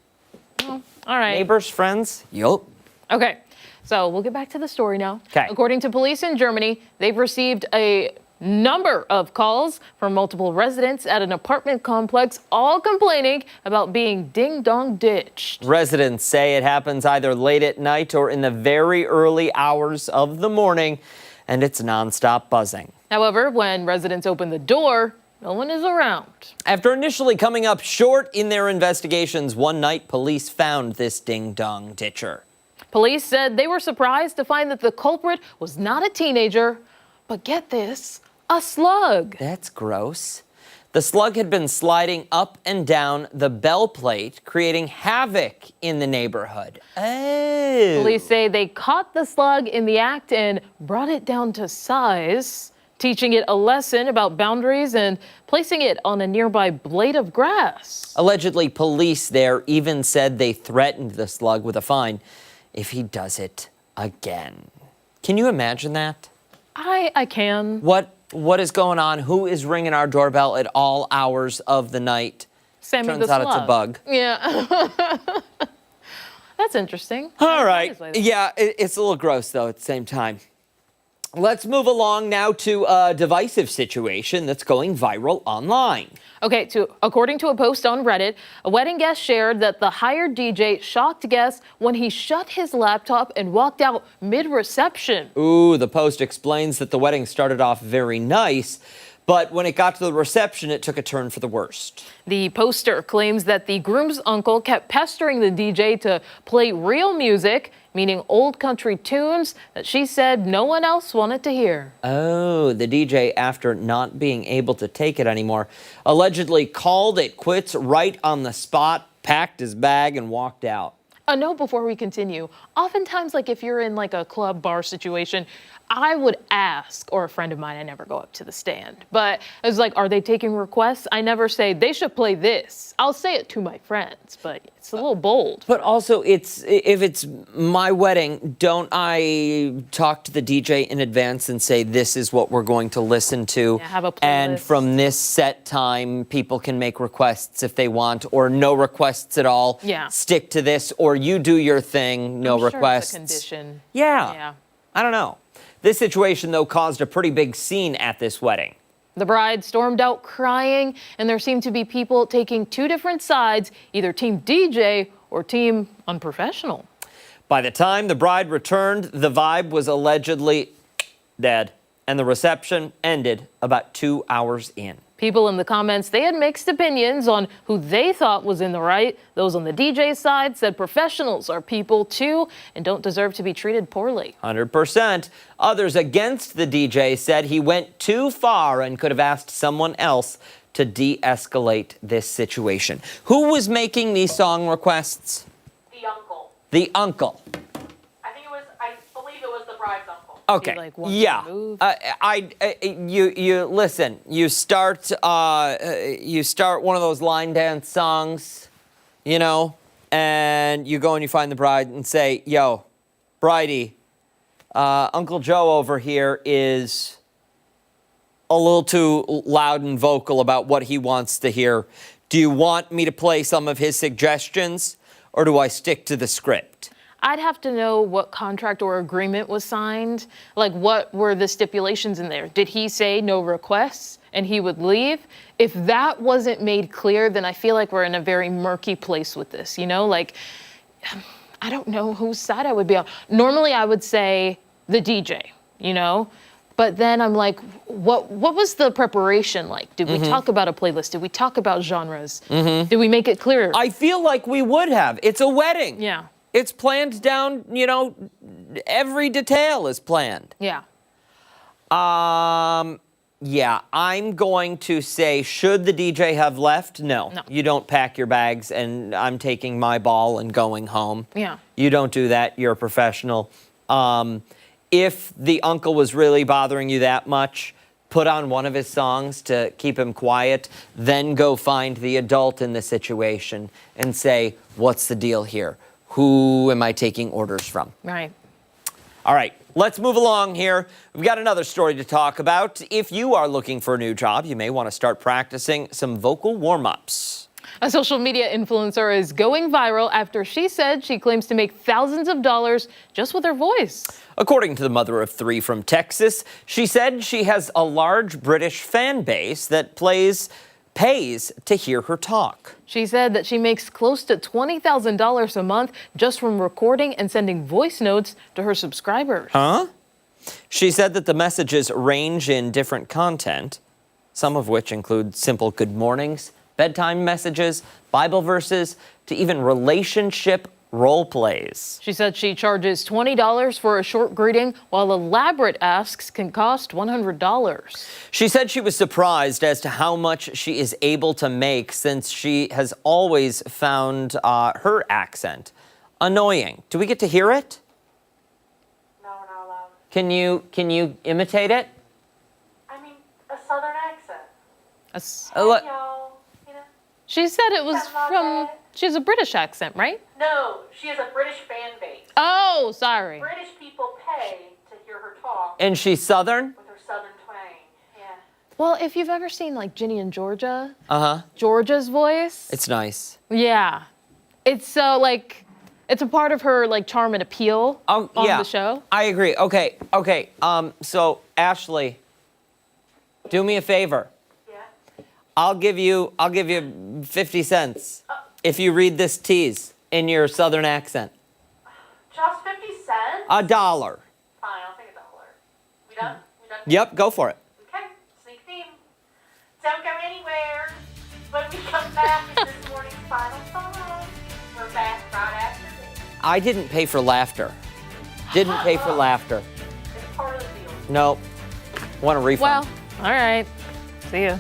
Well, all right. Neighbors, friends, yup. Okay, so we'll get back to the story now. 'Kay. According to police in Germany, they've received a number of calls from multiple residents at an apartment complex, all complaining about being ding-dong ditched. Residents say it happens either late at night or in the very early hours of the morning, and it's nonstop buzzing. However, when residents open the door, no one is around. After initially coming up short in their investigations, one night police found this ding-dong ditcher. Police said they were surprised to find that the culprit was not a teenager, but get this, a slug. That's gross. The slug had been sliding up and down the bell plate, creating havoc in the neighborhood. Oh. Police say they caught the slug in the act and brought it down to size, teaching it a lesson about boundaries and placing it on a nearby blade of grass. Allegedly, police there even said they threatened the slug with a fine if he does it again. Can you imagine that? I can. What is going on? Who is ringing our doorbell at all hours of the night? Sammy Turns the out it's a slug. bug. Yeah. That's interesting. All right. Yeah, it's a little gross, though, at the same time. Let's move along now to a divisive situation that's going viral online. Okay, according to a post on Reddit, a wedding guest shared that the hired DJ shocked guests when he shut his laptop and walked out mid-reception. Ooh, the post explains that the wedding started off very nice, but when it got to the reception, it took a turn for the worst. The poster claims that the groom's uncle kept pestering the DJ to play real music, meaning old country tunes that she said no one else wanted to hear. Oh, the DJ, after not being able to take it anymore, allegedly called it quits right on the spot, packed his bag, and walked out. A note before we continue. Oftentimes, like if you're in like a club bar situation, I would ask, or a friend of mine, I never go up to the stand, but I was like, are they taking requests? I never say, they should play this. I'll say it to my friends, but it's a little bold. But also, if it's my wedding, don't I talk to the DJ in advance and say, this is what we're going to listen to? Yeah, have a playlist. And from this set time, people can make requests if they want, or no requests at all. Yeah. Stick to this, or you do your thing, no I'm sure requests. it's a condition. Yeah. I don't know. This situation, though, caused a pretty big scene at this wedding. The bride stormed out crying, and there seemed to be people taking two different sides, either team DJ or team unprofessional. By the time the bride returned, the vibe was allegedly dead, and the reception ended about 2 hours in. People in the comments, they had mixed opinions on who they thought was in the right. Those on the DJ side said professionals are people too and don't deserve to be treated poorly. 100%. Others against the DJ said he went too far and could have asked someone else to de-escalate this situation. Who was making these song requests? The uncle. The uncle. I believe it was the bride's uncle. Okay. Yeah. You listen. You start one of those line dance songs, you know, and you go and you find the bride and say, "Yo, bridey, Uncle Joe over here is a little too loud and vocal about what he wants to hear. Do you want me to play some of his suggestions, or do I stick to the script?" I'd have to know what contract or agreement was signed. Like, what were the stipulations in there? Did he say no requests and he would leave? If that wasn't made clear, then I feel like we're in a very murky place with this, you know? Like, I don't know whose side I would be on. Normally, I would say the DJ, you know? But then I'm like, what was the preparation like? Did we talk about a playlist? Did we talk about genres? Did we make it clear? I feel like we would have. It's a wedding. Yeah. It's planned down, every detail is planned. Yeah. Yeah, I'm going to say, should the DJ have left? No. You don't pack your bags and I'm taking my ball and going home. Yeah. You don't do that. You're a professional. If the uncle was really bothering you that much, put on one of his songs to keep him quiet, then go find the adult in the situation and say, what's the deal here? Who am I taking orders from? Right. All right, let's move along here. We've got another story to talk about. If you are looking for a new job, you may want to start practicing some vocal warm-ups. A social media influencer is going viral after she said she claims to make thousands of dollars just with her voice. According to the mother of three from Texas, she said she has a large British fan base that pays to hear her talk. She said that she makes close to $20,000 a month just from recording and sending voice notes to her subscribers. Huh? She said that the messages range in different content, some of which include simple good mornings, bedtime messages, Bible verses, to even relationship role plays. She said she charges $20 for a short greeting, while elaborate asks can cost $100. She said she was surprised as to how much she is able to make since she has always found her accent annoying. Do we get to hear it? No, we're not allowed. Can you imitate it? I mean, a southern accent. Look. Y'all, you know? She said it was from, she has a British accent, right? No, she has a British fan base. Oh, sorry. British people pay to hear her talk. And she's Southern? With her southern twang, yeah. Well, if you've ever seen like Ginny and Georgia, Uh-huh. Georgia's voice. It's nice. Yeah. It's so like, it's a part of her like charm and appeal on the show. I agree. Okay. So Ashley, do me a favor. Yeah. I'll give you 50 cents if you read this tease in your Southern accent. Just 50 cents? $1. Fine, I'll take $1. We done? We done? Yep, go for it. Okay, sneak theme. Don't go anywhere. When we come back in this morning's final thought, we're back right after this. I didn't pay for laughter. Didn't pay for laughter. It's part of the deal. Nope. Want a refund. Well, all right. See ya.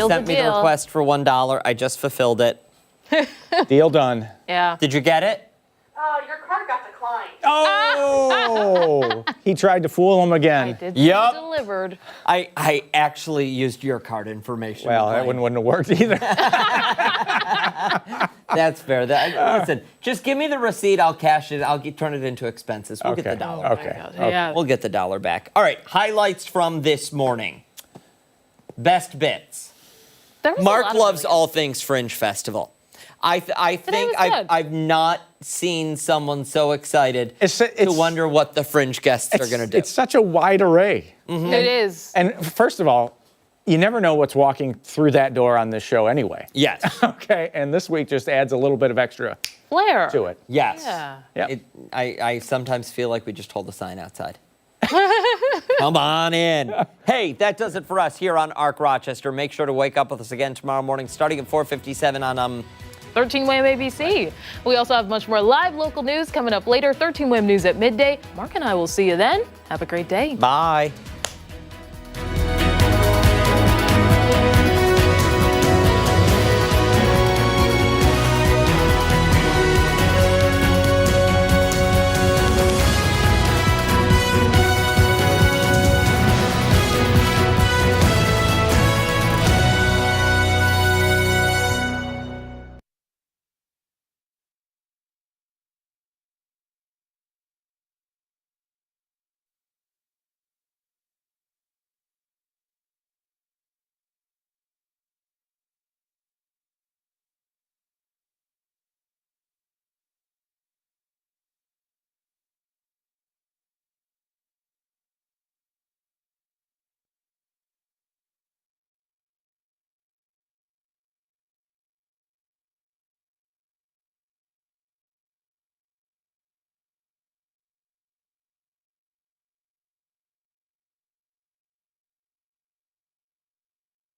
Sealed sent the me the deal. request for $1. I just fulfilled it. Deal done. Yeah. Did you get it? Your card got declined. Oh! He tried to fool him again. Did Yup. delivered. I actually used your card information. Well, that McLean. wouldn't have worked either. That's fair. Listen, just give me the receipt. I'll cash it. turn it into expenses. We'll get the dollar. Okay. Yeah. We'll get the dollar back. All right. Highlights from this morning. Best bits. There was a Mark lot of loves really all things Fringe Festival. I think was good. I've not seen someone so excited to It's- wonder what the Fringe guests are going to do. It's such a wide array. good. It is. And first of all, you never know what's walking through that door on this show anyway. Yes. Okay, and this week just adds a little bit of extra Flair. to it. Yes. Yeah. Yep. I sometimes feel like we just hold the sign outside. Come on in. Hey, that does it for us here on Arc Rochester. Make sure to wake up with us again tomorrow morning starting at 4:57 on 13 WHAM ABC. We also have much more live local news coming up later. 13 WHAM News at midday. Mark and I will see you then. Have a great day. Bye.